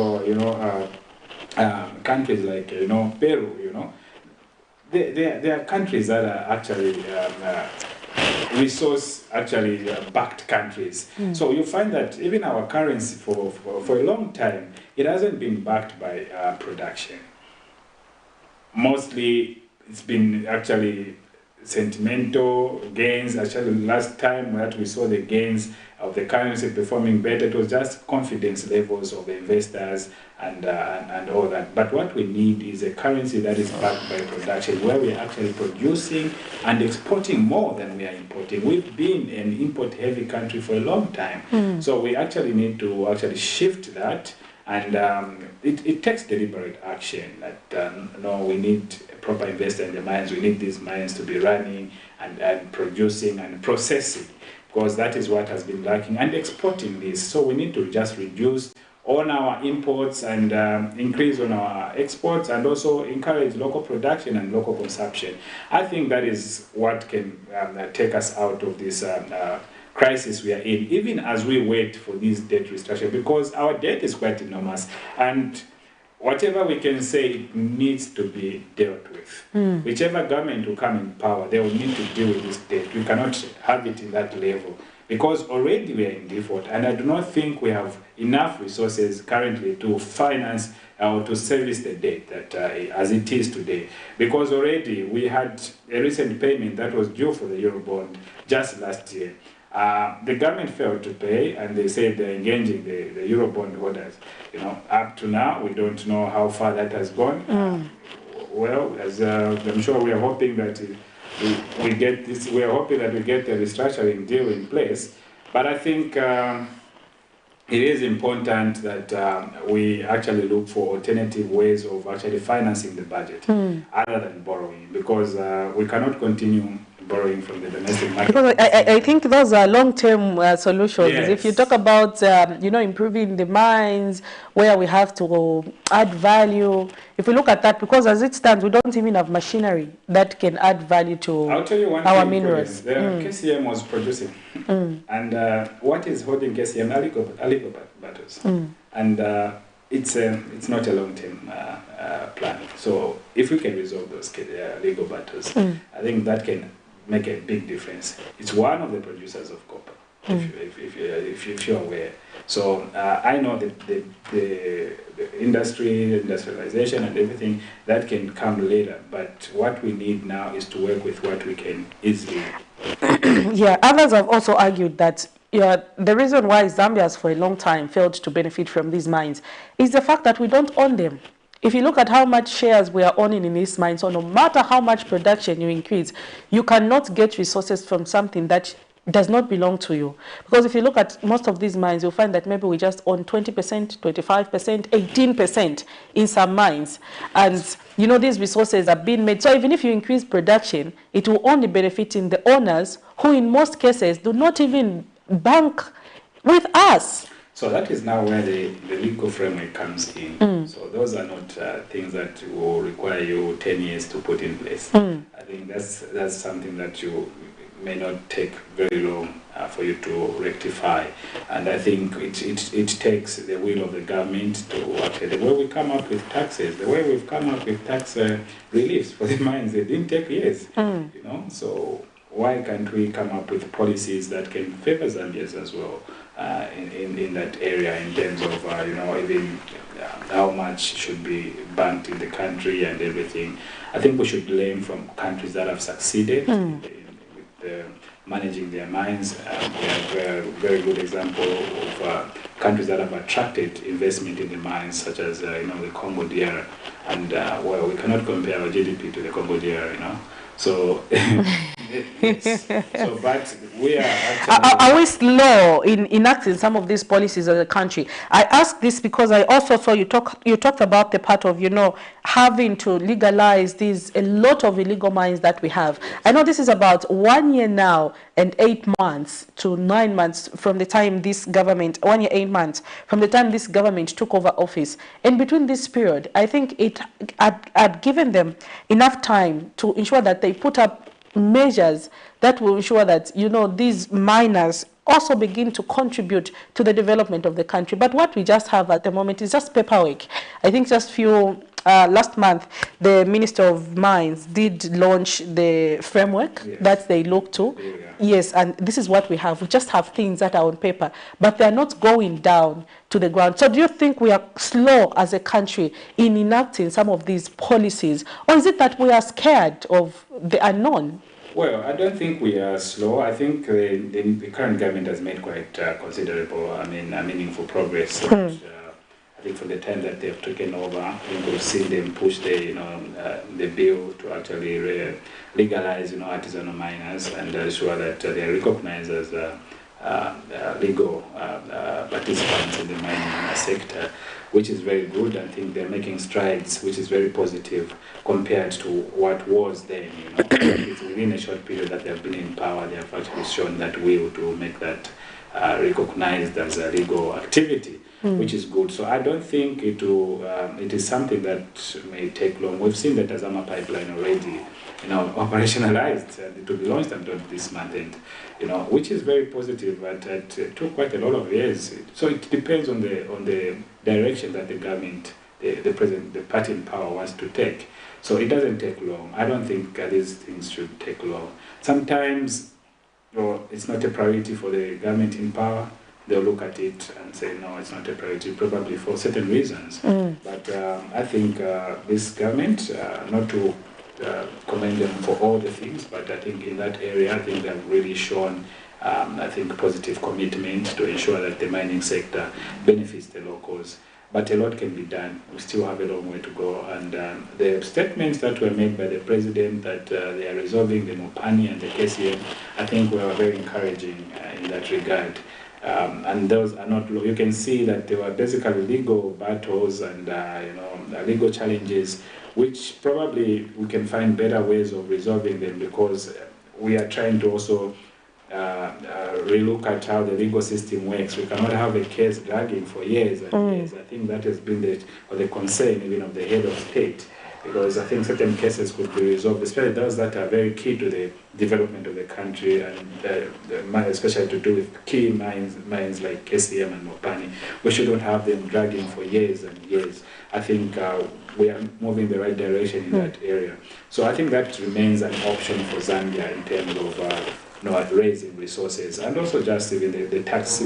countries like, Peru, There are countries that are actually resource backed countries. So you find that even our currency for a long time, it hasn't been backed by production. Mostly it's been actually sentimental gains. Actually, last time that we saw the gains of the currency performing better, it was just confidence levels of the investors and all that. But what we need is a currency that is backed by production, where we are actually producing and exporting more than we are importing. We've been an import-heavy country for a long time, so we actually need to actually shift that. And it takes deliberate action. That we need a proper investor in the mines. We need these mines to be running and producing and processing, because that is what has been lacking, and exporting this. So we need to just reduce on our imports and increase on our exports, and also encourage local production and local consumption. I think that is what can take us out of this crisis we are in, even as we wait for this debt restructuring, because our debt is quite enormous, and whatever we can say, it needs to be dealt with. Whichever government will come in power, they will need to deal with this debt. We cannot have it in that level, because already we are in default, and I do not think we have enough resources currently to finance or to service the debt that as it is today, because already we had a recent payment that was due for the Eurobond just last year. The government failed to pay, and they said they're engaging the Eurobond holders. Up to now, we don't know how far that has gone. Well, as I'm sure we are hoping that we get this. We are hoping that we get the restructuring deal in place. But I think it is important that we actually look for alternative ways of actually financing the budget, other than borrowing, because we cannot continue borrowing from the domestic market. Because I think those are long-term solutions. Yes. If you talk about, improving the mines, where we have to add value, if we look at that, because as it stands, we don't even have machinery that can add value to I'll tell you one our thing, minerals. The KCM was producing. And what is holding KCM? Illegal battles. And it's not a long-term plan. So if we can resolve those legal battles, I think that can make a big difference. It's one of the producers of copper, if you're aware. So I know that the industry, industrialization and everything, that can come later. But what we need now is to work with what we can easily. Yeah, others have also argued that the reason why Zambia has for a long time failed to benefit from these mines is the fact that we don't own them. If you look at how much shares we are owning in these mines, so no matter how much production you increase, you cannot get resources from something that does not belong to you. Because if you look at most of these mines, you'll find that maybe we just own 20%, 25%, 18% in some mines. And, these resources are being made. So even if you increase production, it will only benefit in the owners, who in most cases do not even bank with us. So that is now where the legal framework comes in. So those are not things that will require you 10 years to put in place. I think that's something that you may not take very long for you to rectify. And I think it takes the will of the government to actually, the way we come up with taxes, the way we've come up with tax reliefs for the mines, it didn't take years. So why can't we come up with policies that can favor Zambians as well in that area, in terms of even how much should be banked in the country and everything. I think we should learn from countries that have succeeded with managing their mines. We have a very good example of countries that have attracted investment in the mines, such as the Congo DR, and well, we cannot compare our GDP to the Congo DR, So, yes. So, but we are we slow in enacting some of these policies as a country? I ask this because I also saw you talked about the part of having to legalize a lot of illegal mines that we have. I know this is about 1 year now and 8 months to 9 months from the time this government 1 year 8 months from the time this government took over office, and between this period I think it had given them enough time to ensure that they put up measures that will ensure that these miners also begin to contribute to the development of the country. But what we just have at the moment is just paperwork. I think just last month the Minister of Mines did launch the framework that they look to. Yes, and this is what we have. We just have things that are on paper, but they're not going down to the ground. So do you think we are slow as a country in enacting some of these policies, or is it that we are scared of the unknown? Well, I don't think we are slow. I think the current government has made quite considerable, meaningful progress. I think for the time that they've taken over, I think we've seen them push the bill to actually legalize, artisanal miners and ensure that they are recognized as legal participants in the mining sector, which is very good. I think they're making strides, which is very positive compared to what was then. It's within a short period that they have been in power, they have actually shown that will to make that recognized as a legal activity, which is good. So I don't think it is something that may take long. We've seen that Tazama pipeline already, operationalized, and it will be launched until this month end, which is very positive, but it took quite a lot of years. So it depends on the direction that the government, the party in power wants to take. So it doesn't take long. I don't think these things should take long. Sometimes it's not a priority for the government in power. They'll look at it and say, no, it's not a priority, probably for certain reasons. But I think this government, not to commend them for all the things, but I think in that area, I think they've really shown, positive commitment to ensure that the mining sector benefits the locals. But a lot can be done. We still have a long way to go. And the statements that were made by the president that they are resolving the Mopani and the KCM, I think were very encouraging in that regard. And those are not, you can see that they were basically legal battles and legal challenges, which probably we can find better ways of resolving them, because we are trying to also relook at how the legal system works. We cannot have a case dragging for years and years. I think that has been the concern even of the head of state, because I think certain cases could be resolved, especially those that are very key to the development of the country, and especially to do with key mines like KCM and Mopani. We shouldn't have them dragging for years and years. I think we are moving the right direction in that area. So I think that remains an option for Zambia in terms of raising resources, and also just even the tax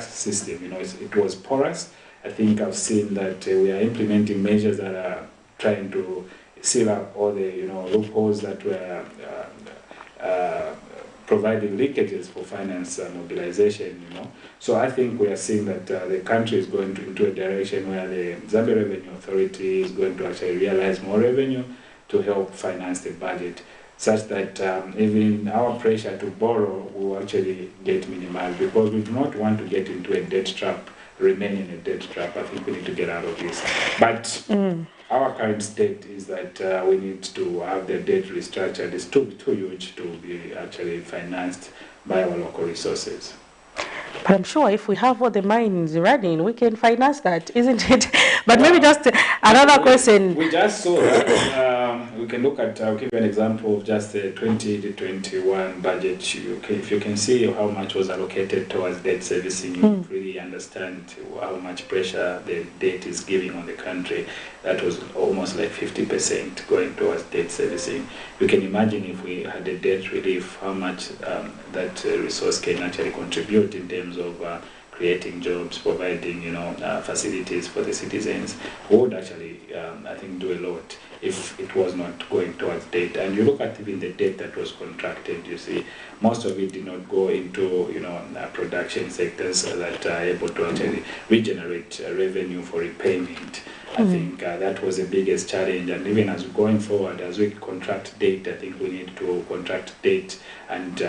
system. It was porous. I think I've seen that we are implementing measures that are trying to seal up all the loopholes that were providing leakages for finance mobilization. So I think we are seeing that the country is going into a direction where the Zambia Revenue Authority is going to actually realize more revenue to help finance the budget, such that even our pressure to borrow will actually get minimized, because we do not want to get into a debt trap, remain in a debt trap. I think we need to get out of this. But our current state is that we need to have the debt restructured. It's too huge to be actually financed by our local resources. But I'm sure if we have all the mines running, we can finance that, isn't it? But maybe just another question. We just saw that. We can look at, I'll give you an example of just the 2021 budget. If you can see how much was allocated towards debt servicing, you really understand how much pressure the debt is giving on the country. That was almost like 50% going towards debt servicing. You can imagine if we had a debt relief, how much that resource can actually contribute in terms of creating jobs, providing, facilities for the citizens, would actually, I think, do a lot if it was not going towards debt. And you look at even the debt that was contracted, you see, most of it did not go into, production sectors that are able to actually regenerate revenue for repayment. I think that was the biggest challenge, and even as we're going forward, as we contract debt, I think we need to contract debt and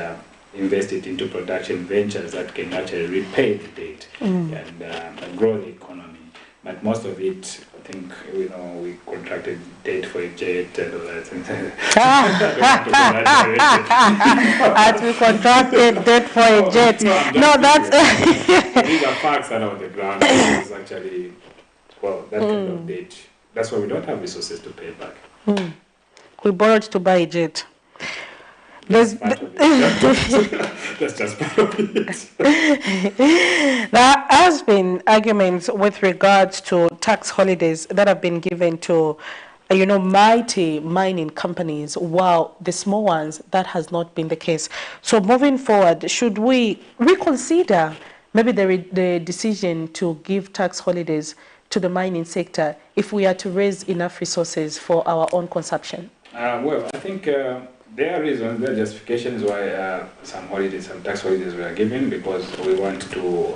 invest it into production ventures that can actually repay the debt and grow the economy. But most of it, I think, we contracted debt for a jet and all that. As we contracted debt for a jet. No, that's... These are facts that are on the ground. It's actually, that kind of debt. That's why we don't have resources to pay back. We borrowed to buy a jet. That's just part of it. There has been arguments with regards to tax holidays that have been given to, mighty mining companies, while the small ones, that has not been the case. So moving forward, should we reconsider maybe the decision to give tax holidays to the mining sector if we are to raise enough resources for our own consumption? Well, I think there are reasons, there are justifications why some tax holidays were given, because we want to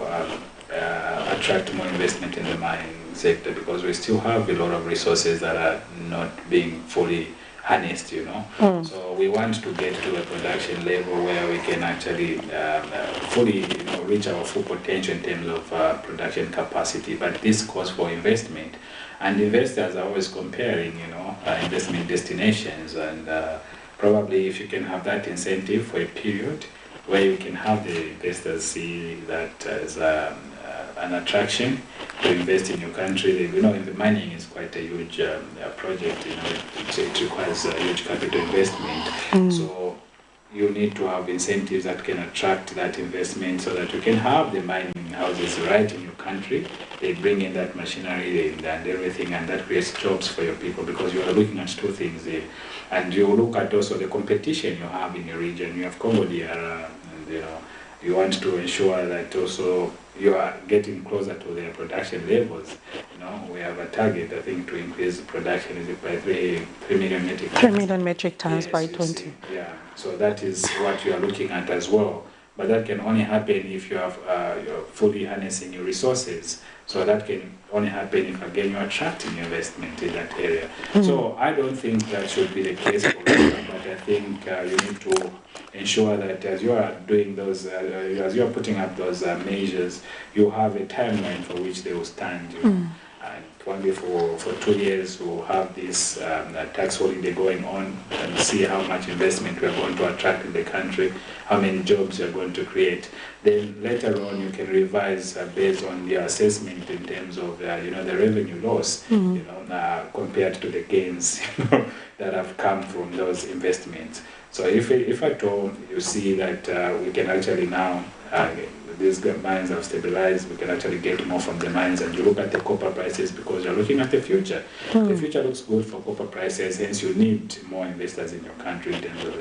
attract more investment in the mining sector, because we still have a lot of resources that are not being fully harnessed, So we want to get to a production level where we can actually fully reach our full potential in terms of production capacity. But this calls for investment, and investors are always comparing investment destinations, and probably if you can have that incentive for a period where you can have the investors see that as an attraction to invest in your country. The mining is quite a huge project. It requires a huge capital investment. So you need to have incentives that can attract that investment, so that you can have the mining houses right in your country. They bring in that machinery and everything, and that creates jobs for your people, because you are looking at two things there. And you look at also the competition you have in your region. You have Congo DR, and you want to ensure that also you are getting closer to their production levels. We have a target, I think, to increase production by 3 million metric tons. 3 million metric tons by 20. Yeah, so that is what you are looking at as well. But that can only happen if you have you're fully harnessing your resources. So that can only happen if, again, you're attracting investment in that area. So I don't think that should be the case for everyone, but I think you need to ensure that as you are doing those, as you are putting up those measures, you have a timeline for which they will stand. And probably for 2 years we'll have this tax holiday going on, and see how much investment we are going to attract in the country, how many jobs you are going to create. Then later on you can revise based on your assessment in terms of the revenue loss, compared to the gains that have come from those investments. So if at all you see that we can actually now these mines have stabilized, we can actually get more from the mines, and you look at the copper prices, because you're looking at the future. The future looks good for copper prices, hence you need more investors in your country in terms of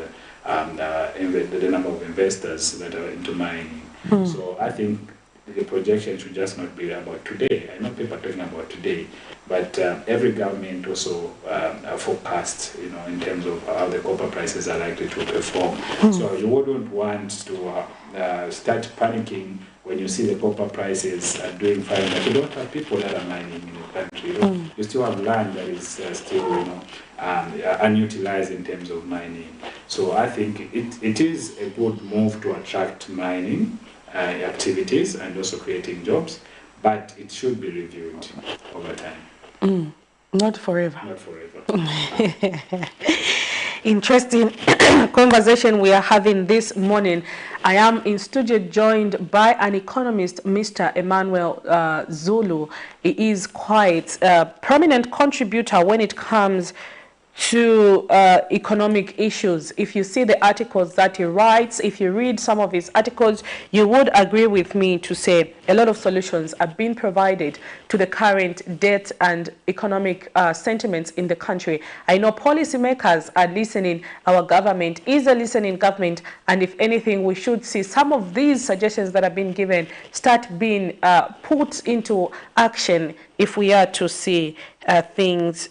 the number of investors that are into mining. So I think the projection should just not be about today. I know people are talking about today, but every government also forecasts, in terms of how the copper prices are likely to perform. So you wouldn't want to start panicking when you see the copper prices are doing fine, but you don't have people that are mining in the country. You still have land that is still, unutilized in terms of mining. So I think it is a good move to attract mining activities and also creating jobs, but it should be reviewed over time. Not forever. Not forever. Interesting conversation we are having this morning. I am in studio joined by an economist, Mr. Emmanuel Zulu. He is quite a prominent contributor when it comes to economic issues. If you see the articles that he writes, if you read some of his articles, you would agree with me to say a lot of solutions are being provided to the current debt and economic sentiments in the country. I know policymakers are listening. Our government is a listening government, and if anything, we should see some of these suggestions that have been given start being put into action if we are to see things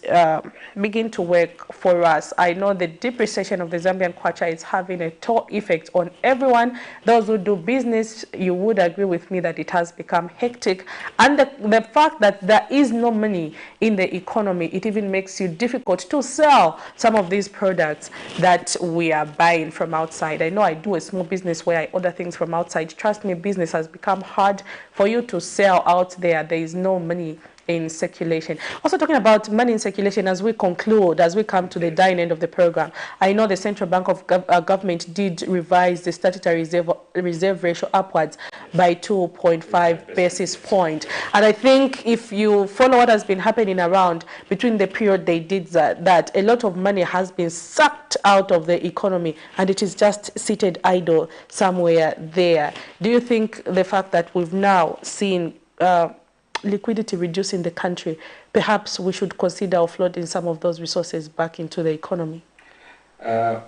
begin to work for us. I know the depreciation of the Zambian kwacha is having a toll effect on everyone. Those who do business, you would agree with me that it has become hectic. And the fact that there is no money in the economy, it even makes you difficult to sell some of these products that we are buying from outside. I know I do a small business where I order things from outside. Trust me, business has become hard for you to sell out there. There is no money in circulation. Also talking about money in circulation, as we conclude, as we come to the dying end of the program, I know the Central Bank of Government did revise the statutory reserve ratio upwards by 2.5 basis point. And I think if you follow what has been happening around between the period they did that a lot of money has been sucked out of the economy and it is just seated idle somewhere there. Do you think the fact that we've now seen liquidity reduced in the country, perhaps we should consider offloading some of those resources back into the economy?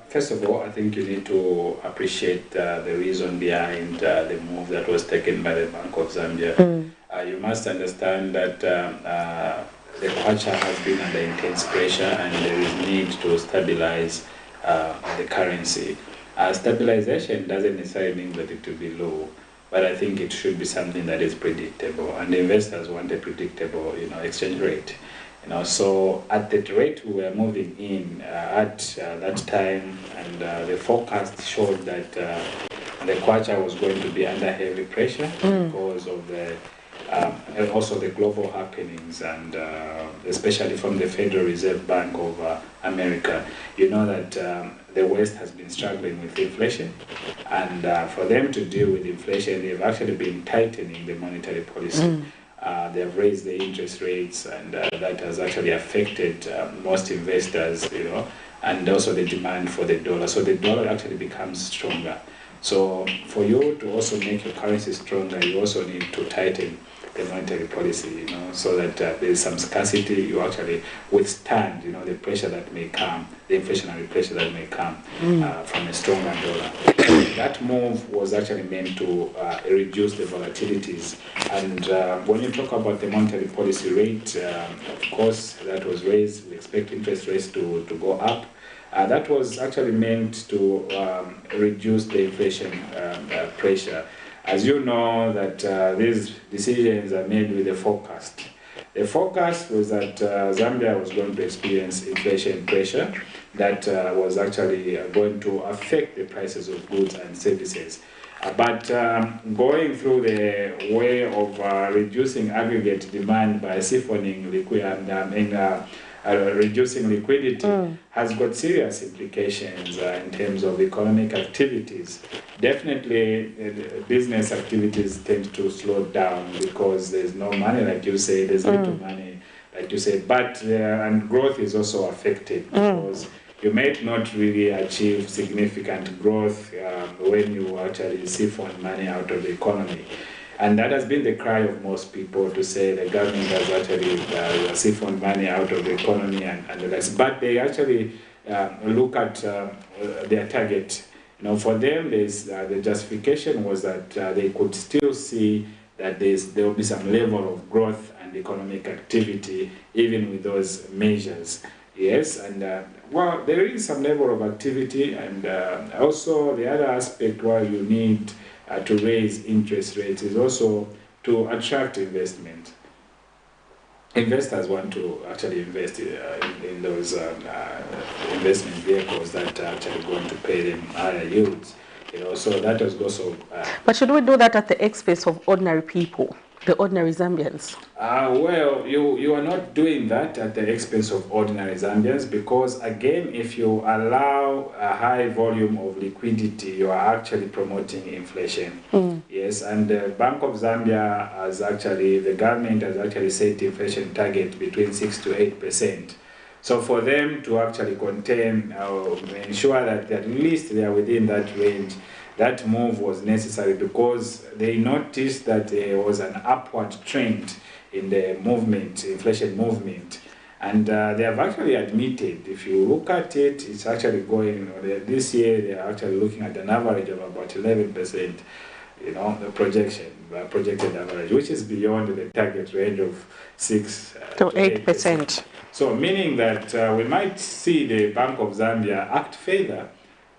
First of all, I think you need to appreciate the reason behind the move that was taken by the Bank of Zambia. You must understand that the kwacha has been under intense pressure and there is need to stabilize the currency. Stabilization doesn't necessarily mean that it will be low, but I think it should be something that is predictable, and the investors want a predictable, exchange rate. So at the rate we were moving in at that time, and the forecast showed that the kwacha was going to be under heavy pressure because of the and also the global happenings, and especially from the Federal Reserve Bank of America. You know that the West has been struggling with inflation, and for them to deal with inflation, they've actually been tightening the monetary policy. They have raised the interest rates, and that has actually affected most investors, and also the demand for the dollar. So the dollar actually becomes stronger. So for you to also make your currency stronger, you also need to tighten the monetary policy, so that there is some scarcity. You actually withstand, the pressure that may come, the inflationary pressure that may come from a stronger dollar. That move was actually meant to reduce the volatilities. And when you talk about the monetary policy rate, of course, that was raised. We expect interest rates to go up. That was actually meant to reduce the inflation pressure. As you know, that these decisions are made with a forecast. The forecast was that Zambia was going to experience inflation pressure that was actually going to affect the prices of goods and services. But going through the way of reducing aggregate demand by siphoning liquid and reducing liquidity has got serious implications in terms of economic activities. Definitely, business activities tend to slow down because there's no money, like you say, there's little money, like you say, but and growth is also affected because you may not really achieve significant growth when you actually siphon money out of the economy. And that has been the cry of most people, to say the government has actually siphoned money out of the economy and the rest. But they actually look at their target. For them, the justification was that they could still see that there will be some level of growth and economic activity even with those measures. Yes, and well, there is some level of activity, and also the other aspect where you need to raise interest rates is also to attract investment. Investors want to actually invest in those investment vehicles that are actually going to pay them higher yields. So that is also. But should we do that at the expense of ordinary people, the ordinary Zambians? Well, you are not doing that at the expense of ordinary Zambians, because again, if you allow a high volume of liquidity, you are actually promoting inflation. Yes, and the Bank of Zambia the government has actually set inflation target between 6 to 8%. So for them to actually contain or ensure that at least they are within that range, that move was necessary because they noticed that there was an upward trend in the movement, inflation movement. And they have actually admitted, if you look at it, it's actually going, this year they are actually looking at an average of about 11%, the projected average, which is beyond the target range of 6 to 8%. So meaning that we might see the Bank of Zambia act further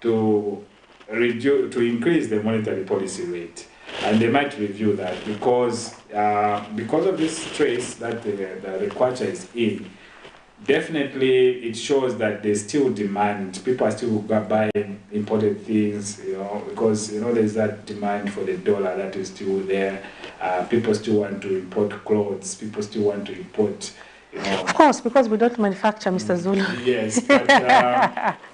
to increase the monetary policy rate. And they might review that because of this stress that the kwacha is in. Definitely, it shows that there's still demand. People are still buying imported things, because there's that demand for the dollar that is still there. People still want to import clothes. People still want to import. Of course, because we don't manufacture, Mr. Zulu. Yes, but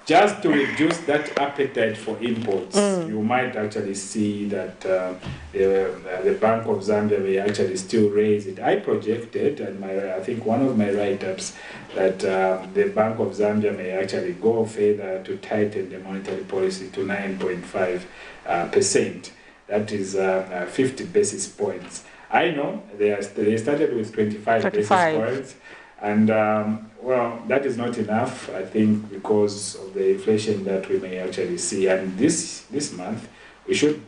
just to reduce that appetite for imports, you might actually see that the Bank of Zambia may actually still raise it. I projected, and I think one of my write-ups, that the Bank of Zambia may actually go further to tighten the monetary policy to 9.5%. That is 50 basis points. I know they started with 25 basis points, and well, that is not enough, I think, because of the inflation that we may actually see. And this month, we should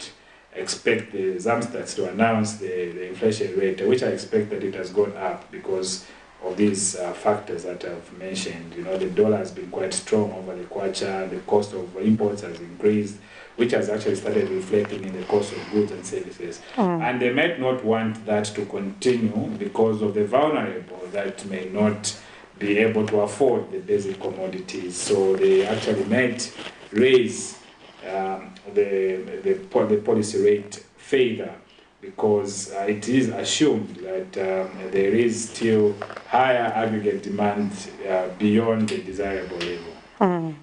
expect the Zamstats to announce the inflation rate, which I expect that it has gone up because of these factors that I've mentioned. The dollar has been quite strong over the kwacha, the cost of imports has increased, which has actually started reflecting in the cost of goods and services. And they might not want that to continue because of the vulnerable that may not be able to afford the basic commodities. So they actually might raise the policy rate further because it is assumed that there is still higher aggregate demand beyond the desirable level.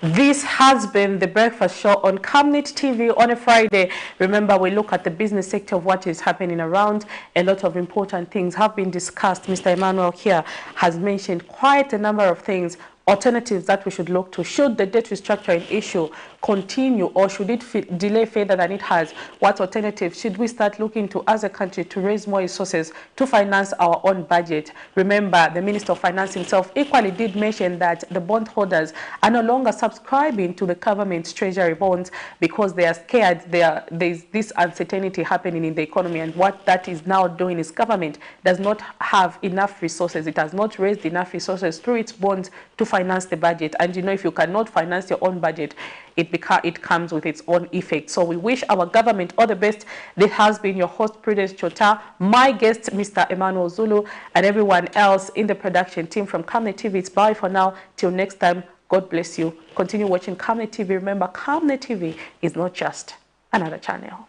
This has been the Breakfast Show on Camnet TV on a Friday. Remember, we look at the business sector of what is happening around. A lot of important things have been discussed. Mr. Emmanuel here has mentioned quite a number of things, alternatives that we should look to. Should the debt restructuring issue continue, or should it delay further than it has? What alternatives should we start looking to as a country to raise more resources to finance our own budget? Remember, the Minister of Finance himself equally did mention that the bondholders are no longer subscribing to the government's treasury bonds because they are scared there's this uncertainty happening in the economy, and what that is now doing is government does not have enough resources. It has not raised enough resources through its bonds to finance the budget. And if you cannot finance your own budget, it comes with its own effect. So we wish our government all the best. This has been your host, Prudence Chota, my guest, Mr. Emmanuel Zulu, and everyone else in the production team from Camnet TV. It's bye for now. Till next time, God bless you. Continue watching Camnet TV. Remember, Camnet TV is not just another channel.